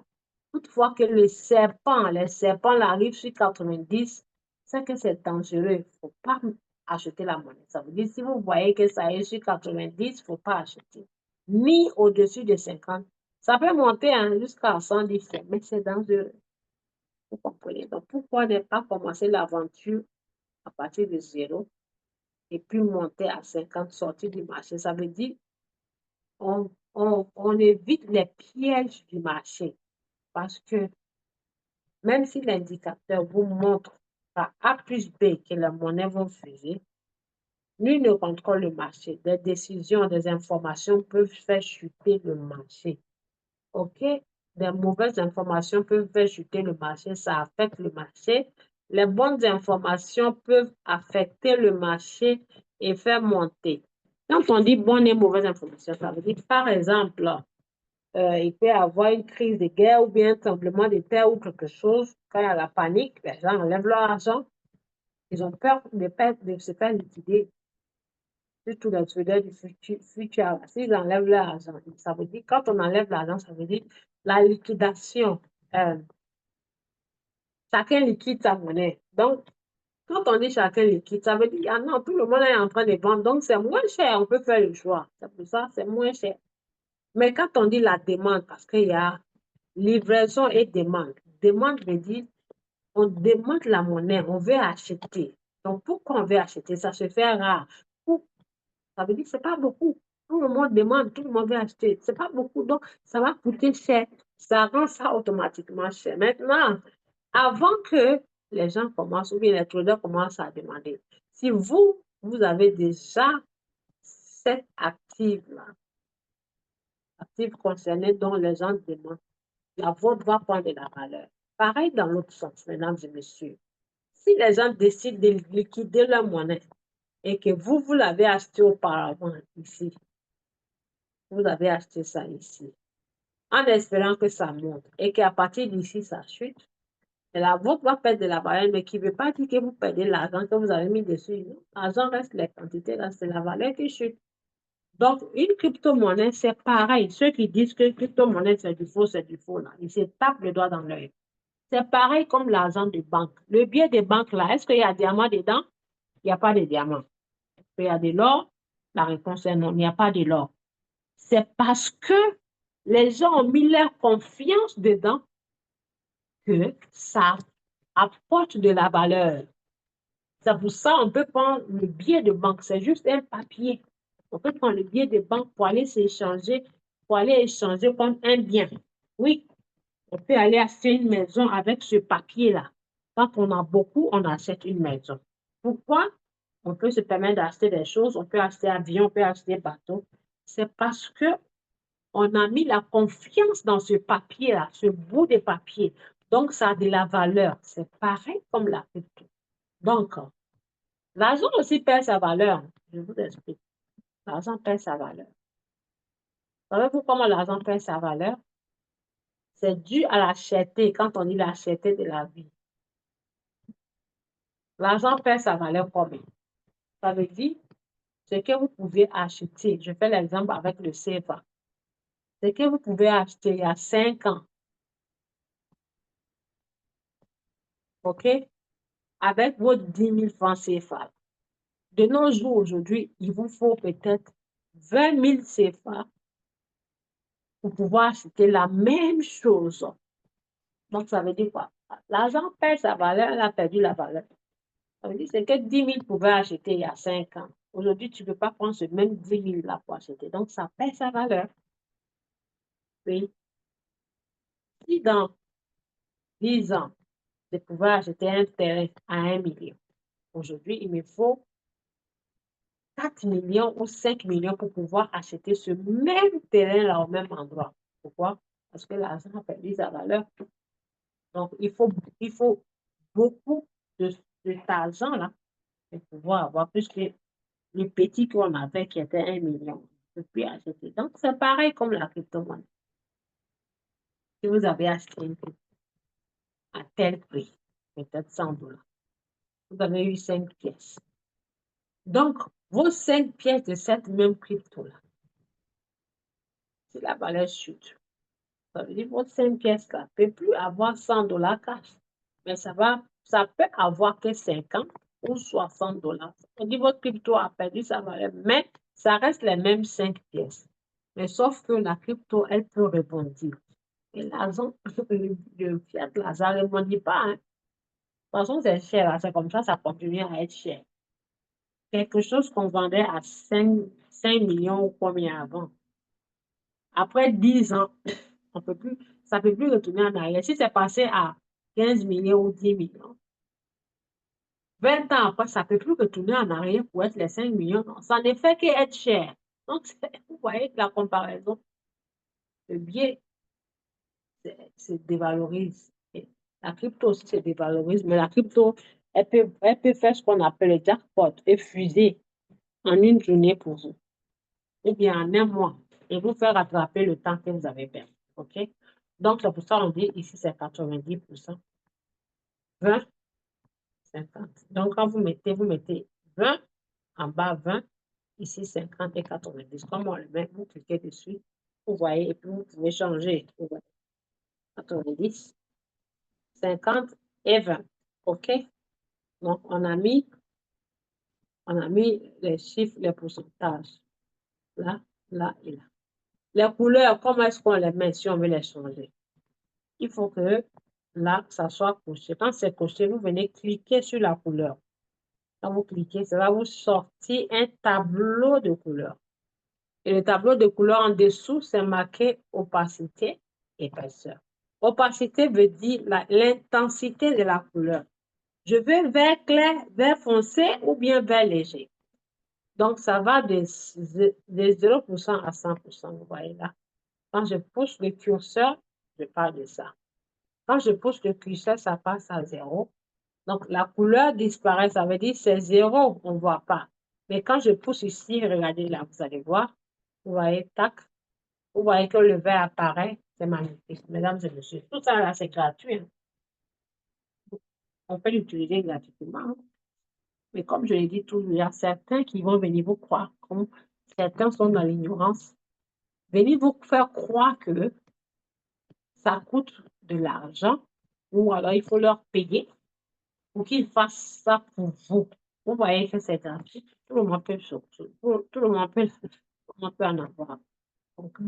toutefois que les serpents arrivent sur 90, c'est que c'est dangereux. Il ne faut pas acheter la monnaie. Ça veut dire, si vous voyez que ça est sur 90, il ne faut pas acheter. Ni au-dessus de 50. Ça peut monter jusqu'à 110, mais c'est dangereux. Vous comprenez? Donc, pourquoi ne pas commencer l'aventure à partir de 0 et puis monter à 50, sortir du marché? Ça veut dire on évite les pièges du marché parce que même si l'indicateur vous montre par A plus B que les monnaies vont fuser, nul ne contrôle le marché. Des décisions, des informations peuvent faire chuter le marché. OK? Des mauvaises informations peuvent faire chuter le marché, ça affecte le marché. Les bonnes informations peuvent affecter le marché et faire monter. Quand on dit bonne et mauvaise information, ça veut dire, par exemple, il peut y avoir une crise de guerre ou bien un tremblement de terre ou quelque chose. Quand il y a la panique, les gens enlèvent leur argent. Ils ont peur de se faire liquider. Surtout les traders du futur. S'ils enlèvent leur argent, ça veut dire, quand on enlève l'argent, ça veut dire la liquidation. Euh, chacun liquide sa monnaie. Donc, quand on dit chacun liquide, ça veut dire, ah non, tout le monde est en train de vendre, donc c'est moins cher, on peut faire le choix. C'est pour ça, c'est moins cher. Mais quand on dit la demande, parce qu'il y a livraison et demande. Demande veut dire, on demande la monnaie, on veut acheter. Donc, pourquoi on veut acheter? Ça se fait rare. Ça veut dire que ce n'est pas beaucoup. Tout le monde demande, tout le monde veut acheter. Ce n'est pas beaucoup, donc ça va coûter cher. Ça rend ça automatiquement cher. Maintenant, avant que les gens commencent, ou bien les traders commencent à demander, si vous avez déjà cette active-là, active concernée dont les gens demandent, la vôtre va prendre de la valeur. Pareil dans l'autre sens, mesdames et messieurs. Si les gens décident de liquider leur monnaie et que vous l'avez acheté auparavant ici, vous avez acheté ça ici, en espérant que ça monte et qu'à partir d'ici, ça chute, et la vôtre va perdre de la valeur, mais qui ne veut pas dire que vous perdez l'argent que vous avez mis dessus. L'argent reste les quantités, là, c'est la valeur qui chute. Donc, une crypto-monnaie, c'est pareil. Ceux qui disent que crypto-monnaie, c'est du faux, là. Ils se tapent le doigt dans l'œil. C'est pareil comme l'argent de banque. Le billet de banque, là, est-ce qu'il y a diamant dedans? Il n'y a pas de diamant. Est-ce qu'il y a de l'or? La réponse est non, il n'y a pas de l'or. C'est parce que les gens ont mis leur confiance dedans que ça apporte de la valeur. C'est pour ça qu'on peut prendre le billet de banque. C'est juste un papier. On peut prendre le billet de banque pour aller s'échanger, pour aller échanger contre un bien. Oui, on peut aller acheter une maison avec ce papier-là. Quand on a beaucoup, on achète une maison. Pourquoi? On peut se permettre d'acheter des choses, on peut acheter avion, on peut acheter bateau. C'est parce que on a mis la confiance dans ce papier-là, ce bout de papier. Donc, ça a de la valeur. C'est pareil comme la crypto. Donc, l'argent aussi perd sa valeur. Je vous explique. L'argent perd sa valeur. Savez-vous comment l'argent perd sa valeur? C'est dû à la cherté, quand on dit la cherté de la vie. L'argent perd sa valeur combien? Ça veut dire ce que vous pouvez acheter. Je fais l'exemple avec le CFA. Ce que vous pouvez acheter il y a 5 ans, OK? Avec vos 10 000 francs CFA. De nos jours, aujourd'hui, il vous faut peut-être 20 000 CFA pour pouvoir acheter la même chose. Donc, ça veut dire quoi? L'argent perd sa valeur, elle a perdu la valeur. Ça veut dire que ce que 10 000 pouvaient acheter il y a 5 ans. Aujourd'hui, tu ne peux pas prendre ce même 10 000 là pour acheter. Donc, ça perd sa valeur. Oui. Si dans 10 ans, je pouvais acheter un terrain à 1 million, aujourd'hui, il me faut 4 millions ou 5 millions pour pouvoir acheter ce même terrain-là au même endroit. Pourquoi? Parce que l'argent a perdu sa valeur. Donc, il faut beaucoup de cet argent-là pour pouvoir avoir plus que le petit qu'on avait qui était 1 million. On ne peut plus acheter. Donc, c'est pareil comme la crypto-monnaie. Si vous avez acheté une crypto à tel prix, peut-être 100 $, vous avez eu 5 pièces. Donc, vos 5 pièces de cette même crypto-là, si la valeur chute, ça veut dire que votre 5 pièces-là ne peut plus avoir 100 $ cash, mais ça peut avoir que 50 ou 60 $. Ça veut dire que votre crypto a perdu sa valeur, mais ça reste les mêmes 5 pièces. Mais sauf que la crypto, elle peut rebondir. Et l'argent, le fiat, là, ça ne rebondit pas. Hein. De toute façon, c'est cher, c'est comme ça continue à être cher. Quelque chose qu'on vendait à 5 millions ou combien avant. Après 10 ans, ça ne peut plus retourner en arrière. Si c'est passé à 15 millions ou 10 millions, 20 ans après, ça ne peut plus retourner en arrière pour être les 5 millions. Non, ça ne fait qu'être cher. Donc, vous voyez que la comparaison, le biais se dévalorise. Et la crypto aussi se dévalorise, mais la crypto, elle peut faire ce qu'on appelle le jackpot et fuser en une journée pour vous, ou bien en un mois, et vous faire rattraper le temps que vous avez perdu. OK? Donc, c'est pour ça qu'on dit ici, c'est 90%, 20, 50. Donc, quand vous mettez 20, en bas 20, ici 50 et 90. Comme on le met, vous cliquez dessus, vous voyez, et puis vous pouvez changer. Vous voyez, 90, 50 et 20. OK? Donc, on a mis les chiffres, les pourcentages. Là, là et là. Les couleurs, comment est-ce qu'on les met si on veut les changer? Il faut que là, ça soit coché. Quand c'est coché, vous venez cliquer sur la couleur. Quand vous cliquez, ça va vous sortir un tableau de couleurs. Et le tableau de couleurs en dessous, c'est marqué opacité, épaisseur. Opacité veut dire l'intensité de la couleur. Je veux vert clair, vert foncé ou bien vert léger. Donc, ça va de 0% à 100%, vous voyez là. Quand je pousse le curseur, je parle de ça. Quand je pousse le curseur, ça passe à 0. Donc, la couleur disparaît, ça veut dire c'est 0, on ne voit pas. Mais quand je pousse ici, regardez là, vous allez voir. Vous voyez, tac. Vous voyez que le vert apparaît. C'est magnifique, mesdames et messieurs. Tout ça là, c'est gratuit. Hein. On peut l'utiliser gratuitement. Hein. Mais comme je l'ai dit toujours, il y a certains qui vont venir vous croire. Comme certains sont dans l'ignorance. Venir vous faire croire que ça coûte de l'argent ou alors il faut leur payer pour qu'ils fassent ça pour vous. Vous voyez que c'est gratuit. Tout le monde peut, tout le monde peut en avoir. Donc,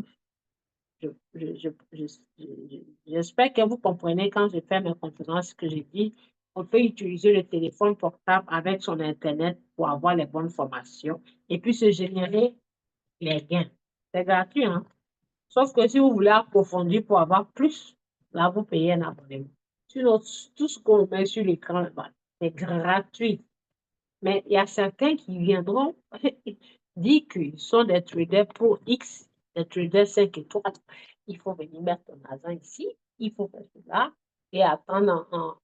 j'espère que vous comprenez quand je fais mes conférences que je dis. On peut utiliser le téléphone portable avec son Internet pour avoir les bonnes formations et puis se générer les gains. C'est gratuit, hein? Sauf que si vous voulez approfondir pour avoir plus, là, vous payez un abonnement. Sinon, tout ce qu'on met sur l'écran, c'est gratuit. Mais il y a certains qui viendront dire qu'ils sont des traders pour X, des traders 5 étoiles. Il faut venir mettre ton argent ici, il faut faire cela et attendre en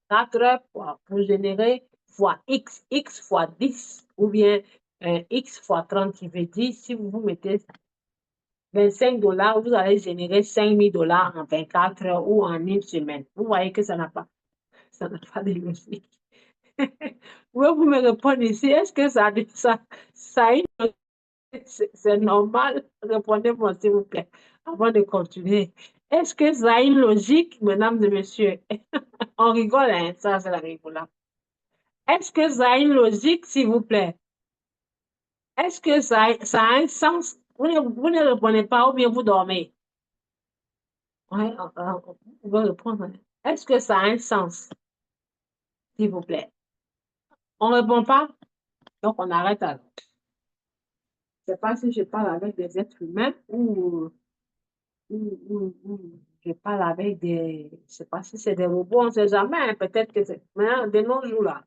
4 heures pour générer fois X, X fois 10 ou bien X fois 30 qui veut dire si vous mettez 25 $, vous allez générer 5 000 $ en 24 heures ou en une semaine. Vous voyez que ça n'a pas de logique. Vous me répondez ici, est-ce que ça c'est normal? Répondez-moi, s'il vous plaît, avant de continuer. Est-ce que ça a une logique, mesdames et messieurs? On rigole, hein? Ça, c'est la rigolade. Est-ce que ça a une logique, s'il vous plaît? Est-ce que ça a un sens? Vous ne répondez pas ou bien vous dormez? Oui, on va répondre. Est-ce que ça a un sens, s'il vous plaît? On ne répond pas, donc on arrête alors. Je ne sais pas si je parle avec des êtres humains ou je parle avec des. Je ne sais pas si c'est des robots, on ne sait jamais. Hein, peut-être que c'est. Mais de nos jours là,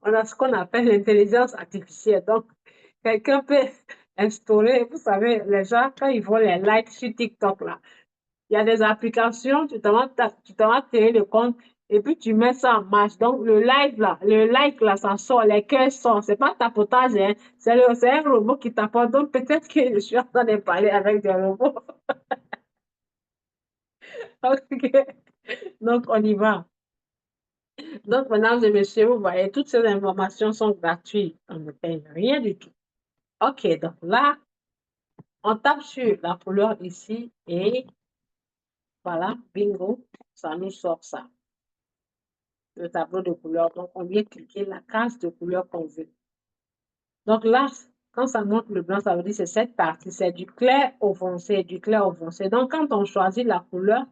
on a ce qu'on appelle l'intelligence artificielle. Donc, quelqu'un peut instaurer, vous savez, les gens, quand ils voient les likes sur TikTok là, il y a des applications, tu t'en vas créer le compte Et puis, tu mets ça en marche. Donc, le like là, ça sort, les cœurs sortent. C'est pas tapotage, hein. C'est un robot qui tapote. Donc, peut-être que je suis en train de parler avec des robots. OK. Donc, on y va. Donc, mesdames et messieurs, vous voyez, toutes ces informations sont gratuites. On ne paye rien du tout. OK. Donc, là, on tape sur la couleur ici et voilà, bingo, ça nous sort ça. Le tableau de couleurs. Donc, on vient cliquer la case de couleur qu'on veut. Donc là, quand ça montre le blanc, ça veut dire que c'est cette partie, c'est du clair au foncé, du clair au foncé. Donc, quand on choisit la couleur,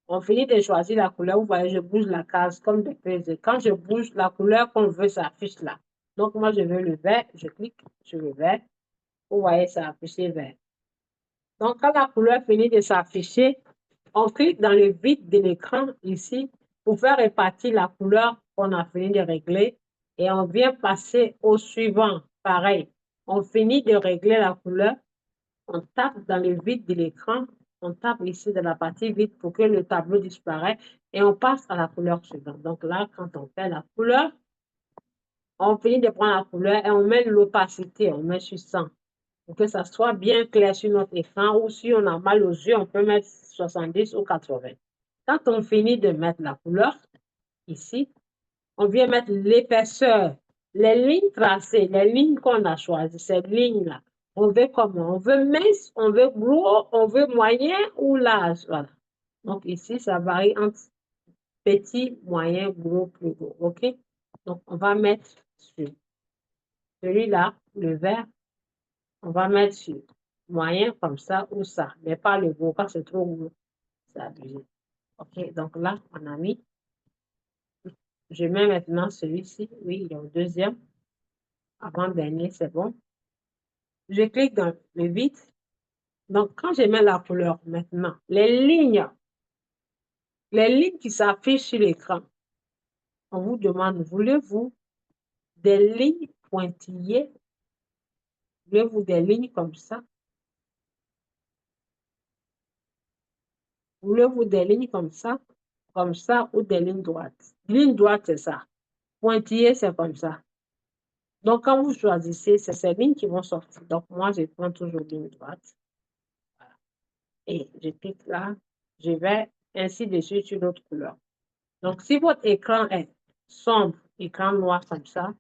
on finit de choisir la couleur, vous voyez, je bouge la case comme des pesées. Quand je bouge, la couleur qu'on veut s'affiche là. Donc, moi, je veux le vert, je clique sur le vert. Vous voyez, ça affiché vert. Donc, quand la couleur finit de s'afficher, on clique dans le vide de l'écran ici pour faire répartir la couleur qu'on a fini de régler et on vient passer au suivant. Pareil, on finit de régler la couleur, on tape dans le vide de l'écran, on tape ici dans la partie vide pour que le tableau disparaisse et on passe à la couleur suivante. Donc là, quand on fait la couleur, on finit de prendre la couleur et on met l'opacité, on met sur 100 pour que ça soit bien clair sur notre écran ou si on a mal aux yeux, on peut mettre 70 ou 80. Quand on finit de mettre la couleur, ici, on vient mettre l'épaisseur, les lignes tracées, les lignes qu'on a choisies, ces lignes-là. On veut comment? On veut mince, on veut gros, on veut moyen ou large. Voilà. Donc ici, ça varie entre petit, moyen, gros, plus gros. OK? Donc, on va mettre sur celui-là, le vert, on va mettre sur moyen comme ça ou ça, mais pas le gros, quand c'est trop gros, c'est abusé. OK, donc là, on a mis. Je mets maintenant celui-ci. Oui, il y a le deuxième. Avant-dernier, c'est bon. Je clique dans le vide. Donc, quand je mets la couleur maintenant, les lignes qui s'affichent sur l'écran, on vous demande, voulez-vous des lignes pointillées? Voulez-vous des lignes comme ça? Voulez-vous des lignes comme ça? Comme ça ou des lignes droites? Ligne droite, c'est ça. Pointillé, c'est comme ça. Donc, quand vous choisissez, c'est ces lignes qui vont sortir. Donc, moi, je prends toujours ligne droite. Et je clique là. Je vais ainsi de suite sur l'autre couleur. Donc, si votre écran est sombre, écran noir comme ça,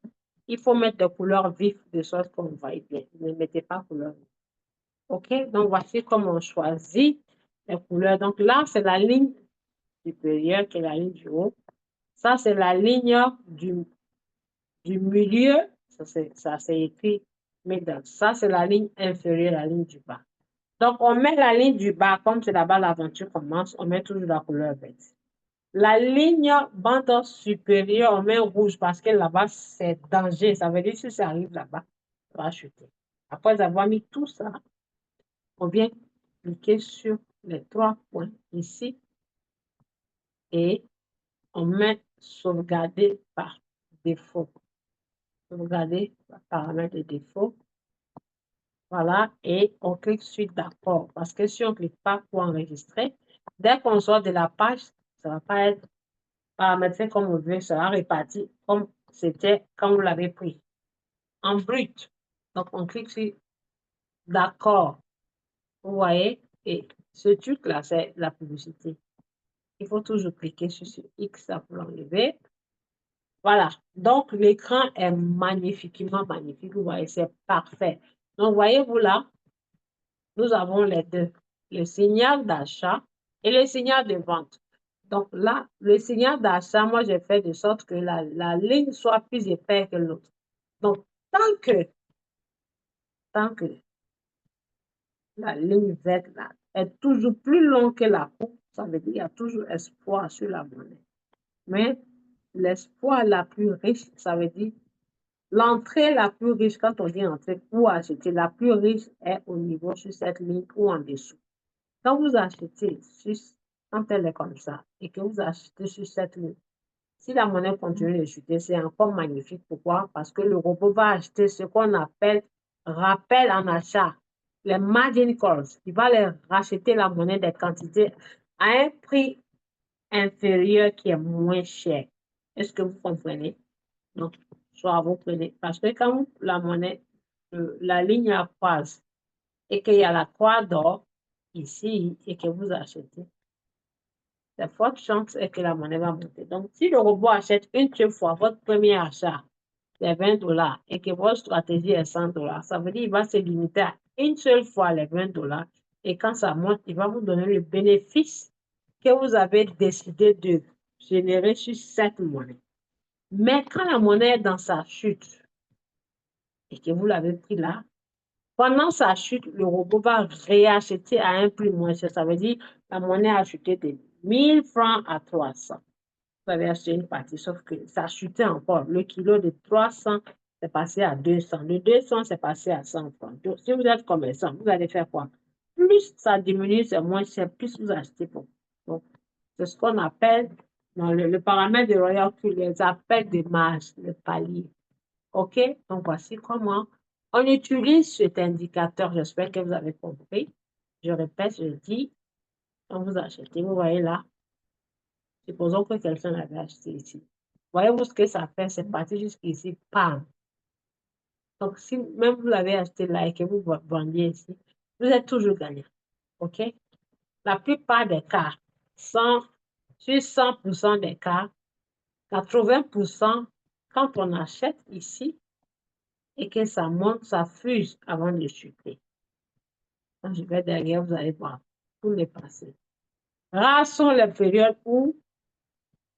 il faut mettre des couleurs vives de sorte qu'on voit bien. Ne mettez pas couleur. OK? Donc, voici comment on choisit les couleurs. Donc, là, c'est la ligne supérieure qui est la ligne du haut. Ça, c'est la ligne du milieu. Ça, c'est écrit middle. Ça, c'est la ligne inférieure, la ligne du bas. Donc, on met la ligne du bas, comme c'est là-bas l'aventure commence, on met toujours la couleur verte. La ligne bande supérieure, on met rouge parce que là-bas, c'est danger. Ça veut dire que si ça arrive là-bas, ça va chuter. Après avoir mis tout ça, on vient cliquer sur les 3 points ici et on met sauvegarder par défaut. Sauvegarder par paramètre de défaut. Voilà, et on clique sur d'accord. Parce que si on ne clique pas pour enregistrer, dès qu'on sort de la page, ça ne va pas être paramétré comme on veut, ça sera réparti comme c'était quand vous l'avez pris, en brut. Donc, on clique sur d'accord. Vous voyez, et ce truc-là, c'est la publicité. Il faut toujours cliquer sur ce X pour l'enlever. Voilà, donc l'écran est magnifiquement magnifique. Vous voyez, c'est parfait. Donc, voyez-vous là, nous avons les deux, le signal d'achat et le signal de vente. Donc là, le signal d'achat, moi, j'ai fait de sorte que la ligne soit plus épaisse que l'autre. Donc, tant que la ligne verte là, est toujours plus longue que la coupe, ça veut dire qu'il y a toujours espoir sur la monnaie. Mais l'espoir la plus riche, ça veut dire l'entrée la plus riche, quand on dit entrée pour acheter, la plus riche est au niveau sur cette ligne ou en dessous. Quand vous achetez, quand elle est comme ça, et que vous achetez sur cette ligne, si la monnaie continue de chuter, c'est encore magnifique. Pourquoi? Parce que le robot va acheter ce qu'on appelle rappel en achat, les margin calls. Il va les racheter la monnaie des quantités à un prix inférieur qui est moins cher. Est-ce que vous comprenez? Donc, soit vous prenez, parce que quand la monnaie, la ligne à croise et qu'il y a la croix d'or ici et que vous achetez, la forte chance est que la monnaie va monter. Donc, si le robot achète une seule fois votre premier achat, c'est 20 $ et que votre stratégie est 100 $, ça veut dire qu'il va se limiter à une seule fois les 20 $ et quand ça monte, il va vous donner le bénéfice que vous avez décidé de générer sur cette monnaie. Mais quand la monnaie est dans sa chute et que vous l'avez pris là, pendant sa chute, le robot va réacheter à un prix moins cher. Ça veut dire la monnaie a chuté de 1000 francs à 300. Vous avez acheté une partie, sauf que ça a chuté encore. Le kilo de 300 c'est passé à 200. De 200, c'est passé à 100 francs. Donc, si vous êtes commerçant, vous allez faire quoi? Plus ça diminue, c'est moins cher, plus vous achetez pour. Donc, c'est ce qu'on appelle, dans le paramètre de Royal Q, les appels de marge, le palier. OK? Donc, voici comment on utilise cet indicateur. J'espère que vous avez compris. Je répète, je dis, quand vous achetez, vous voyez là, supposons que quelqu'un l'avait acheté ici. Voyez-vous ce que ça fait? C'est parti jusqu'ici, pam. Donc, si même vous l'avez acheté là et que vous vendiez ici, vous êtes toujours gagnant. OK? La plupart des cas, sur 100% des cas, 80%, quand on achète ici et que ça monte, ça fuse avant de chuter. Quand je vais derrière, vous allez voir tout les passés. Rares sont les périodes où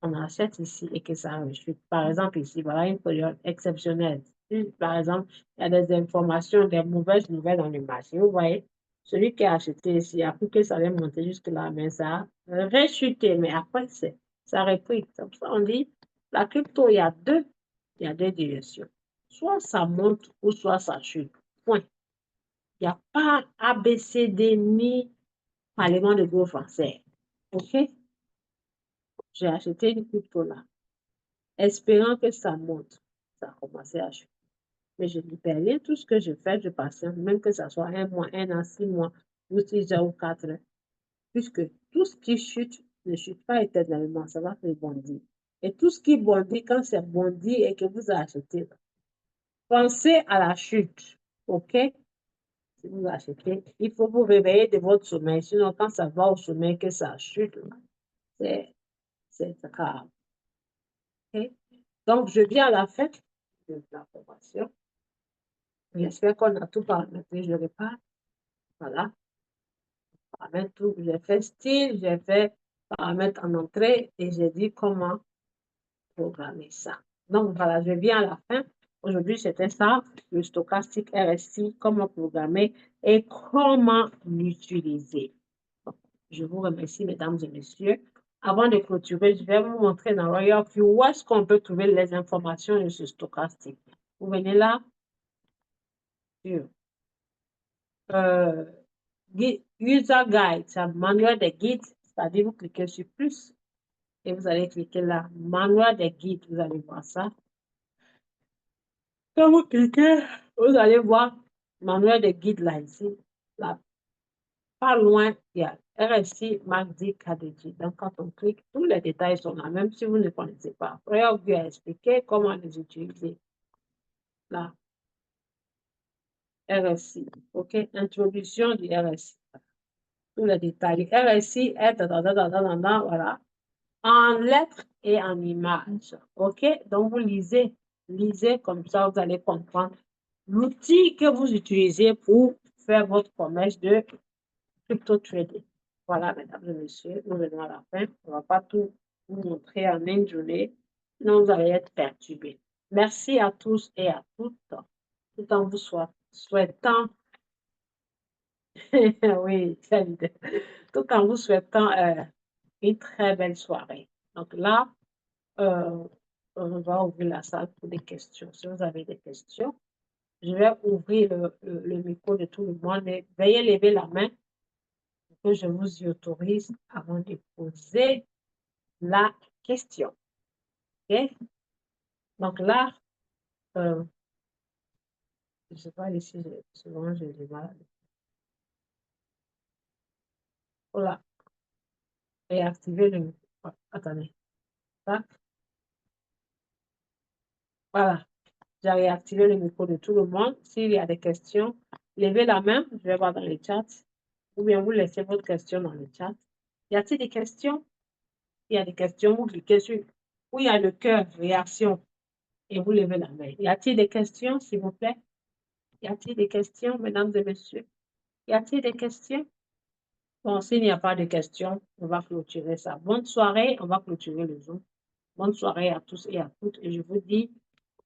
on achète ici et que ça rechute. Par exemple, ici, voilà une période exceptionnelle. Si, par exemple, il y a des informations, des mauvaises nouvelles dans le marché. Vous voyez, celui qui a acheté ici a cru que ça allait monter jusque-là, mais ça a rechuté. Mais après, ça a repris. Comme ça, on dit, la crypto, il y a deux directions. Soit ça monte ou soit ça chute. Point. Il n'y a pas ABCD ni parlement de gros français. OK? J'ai acheté une crypto là, espérant que ça monte. Ça a commencé à chuter. Mais je ne perds rien. Tout ce que je fais, je patiente, même que ça soit un mois, un an, 6 mois, ou 6 heures ou 4 heures. Puisque tout ce qui chute ne chute pas éternellement, ça va faire bondir. Et tout ce qui bondit, quand c'est bondi et que vous achetez, pensez à la chute. OK? Si vous achetez, il faut vous réveiller de votre sommeil. Sinon, quand ça va au sommeil, que ça chute, c'est grave. Okay? Donc, je viens à la fin de la formation. J'espère qu'on a tout paramétré. Je répare. Voilà. Paramètre tout. J'ai fait style, j'ai fait paramètre en entrée et j'ai dit comment programmer ça. Donc, voilà, je viens à la fin. Aujourd'hui, c'était ça, le stochastique RSI, comment programmer et comment l'utiliser. Je vous remercie, mesdames et messieurs. Avant de clôturer, je vais vous montrer dans Royal View où est-ce qu'on peut trouver les informations de ce stochastique. Vous venez là, sur User Guide, c'est un manuel de guide, c'est-à-dire vous cliquez sur plus et vous allez cliquer là, manuel de guide, vous allez voir ça. Quand vous cliquez, vous allez voir manuel de guide là, ici, là, pas loin, il y a RSI, MACD, KDJ. Donc, quand on clique, tous les détails sont là, même si vous ne connaissez pas. Après, on vous a expliqué comment les utiliser. Là, RSI. OK? Introduction du RSI. Tous les détails. RSI est, voilà, en lettres et en images. OK? Donc, vous lisez. Lisez comme ça, vous allez comprendre l'outil que vous utilisez pour faire votre commerce de crypto trading. Voilà, mesdames et messieurs, nous venons à la fin. On ne va pas tout vous montrer en une journée, sinon vous allez être perturbés. Merci à tous et à toutes, tout en vous souhaitant, oui, tout en vous souhaitant une très belle soirée. Donc là, euh, on va ouvrir la salle pour des questions. Si vous avez des questions, je vais ouvrir le micro de tout le monde et veuillez lever la main que je vous y autorise avant de poser la question. OK? Donc là, je ne sais pas ici, souvent j'ai du mal. Voilà. Et activer le micro. Attendez. Tac. Voilà. J'ai réactivé le micro de tout le monde. S'il y a des questions, levez la main, je vais voir dans le chat. Ou bien vous laissez votre question dans le chat. Y a-t-il des questions? Il y a des questions où cliquez sur où il y a le cœur, réaction, et vous levez la main. Y a-t-il des questions, s'il vous plaît? Y a-t-il des questions, mesdames et messieurs? Y a-t-il des questions? Bon, s'il n'y a pas de questions, on va clôturer ça. Bonne soirée, on va clôturer le Zoom. Bonne soirée à tous et à toutes, et je vous dis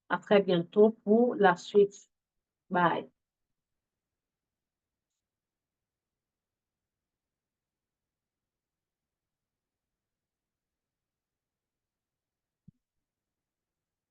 à très bientôt pour la suite. Bye.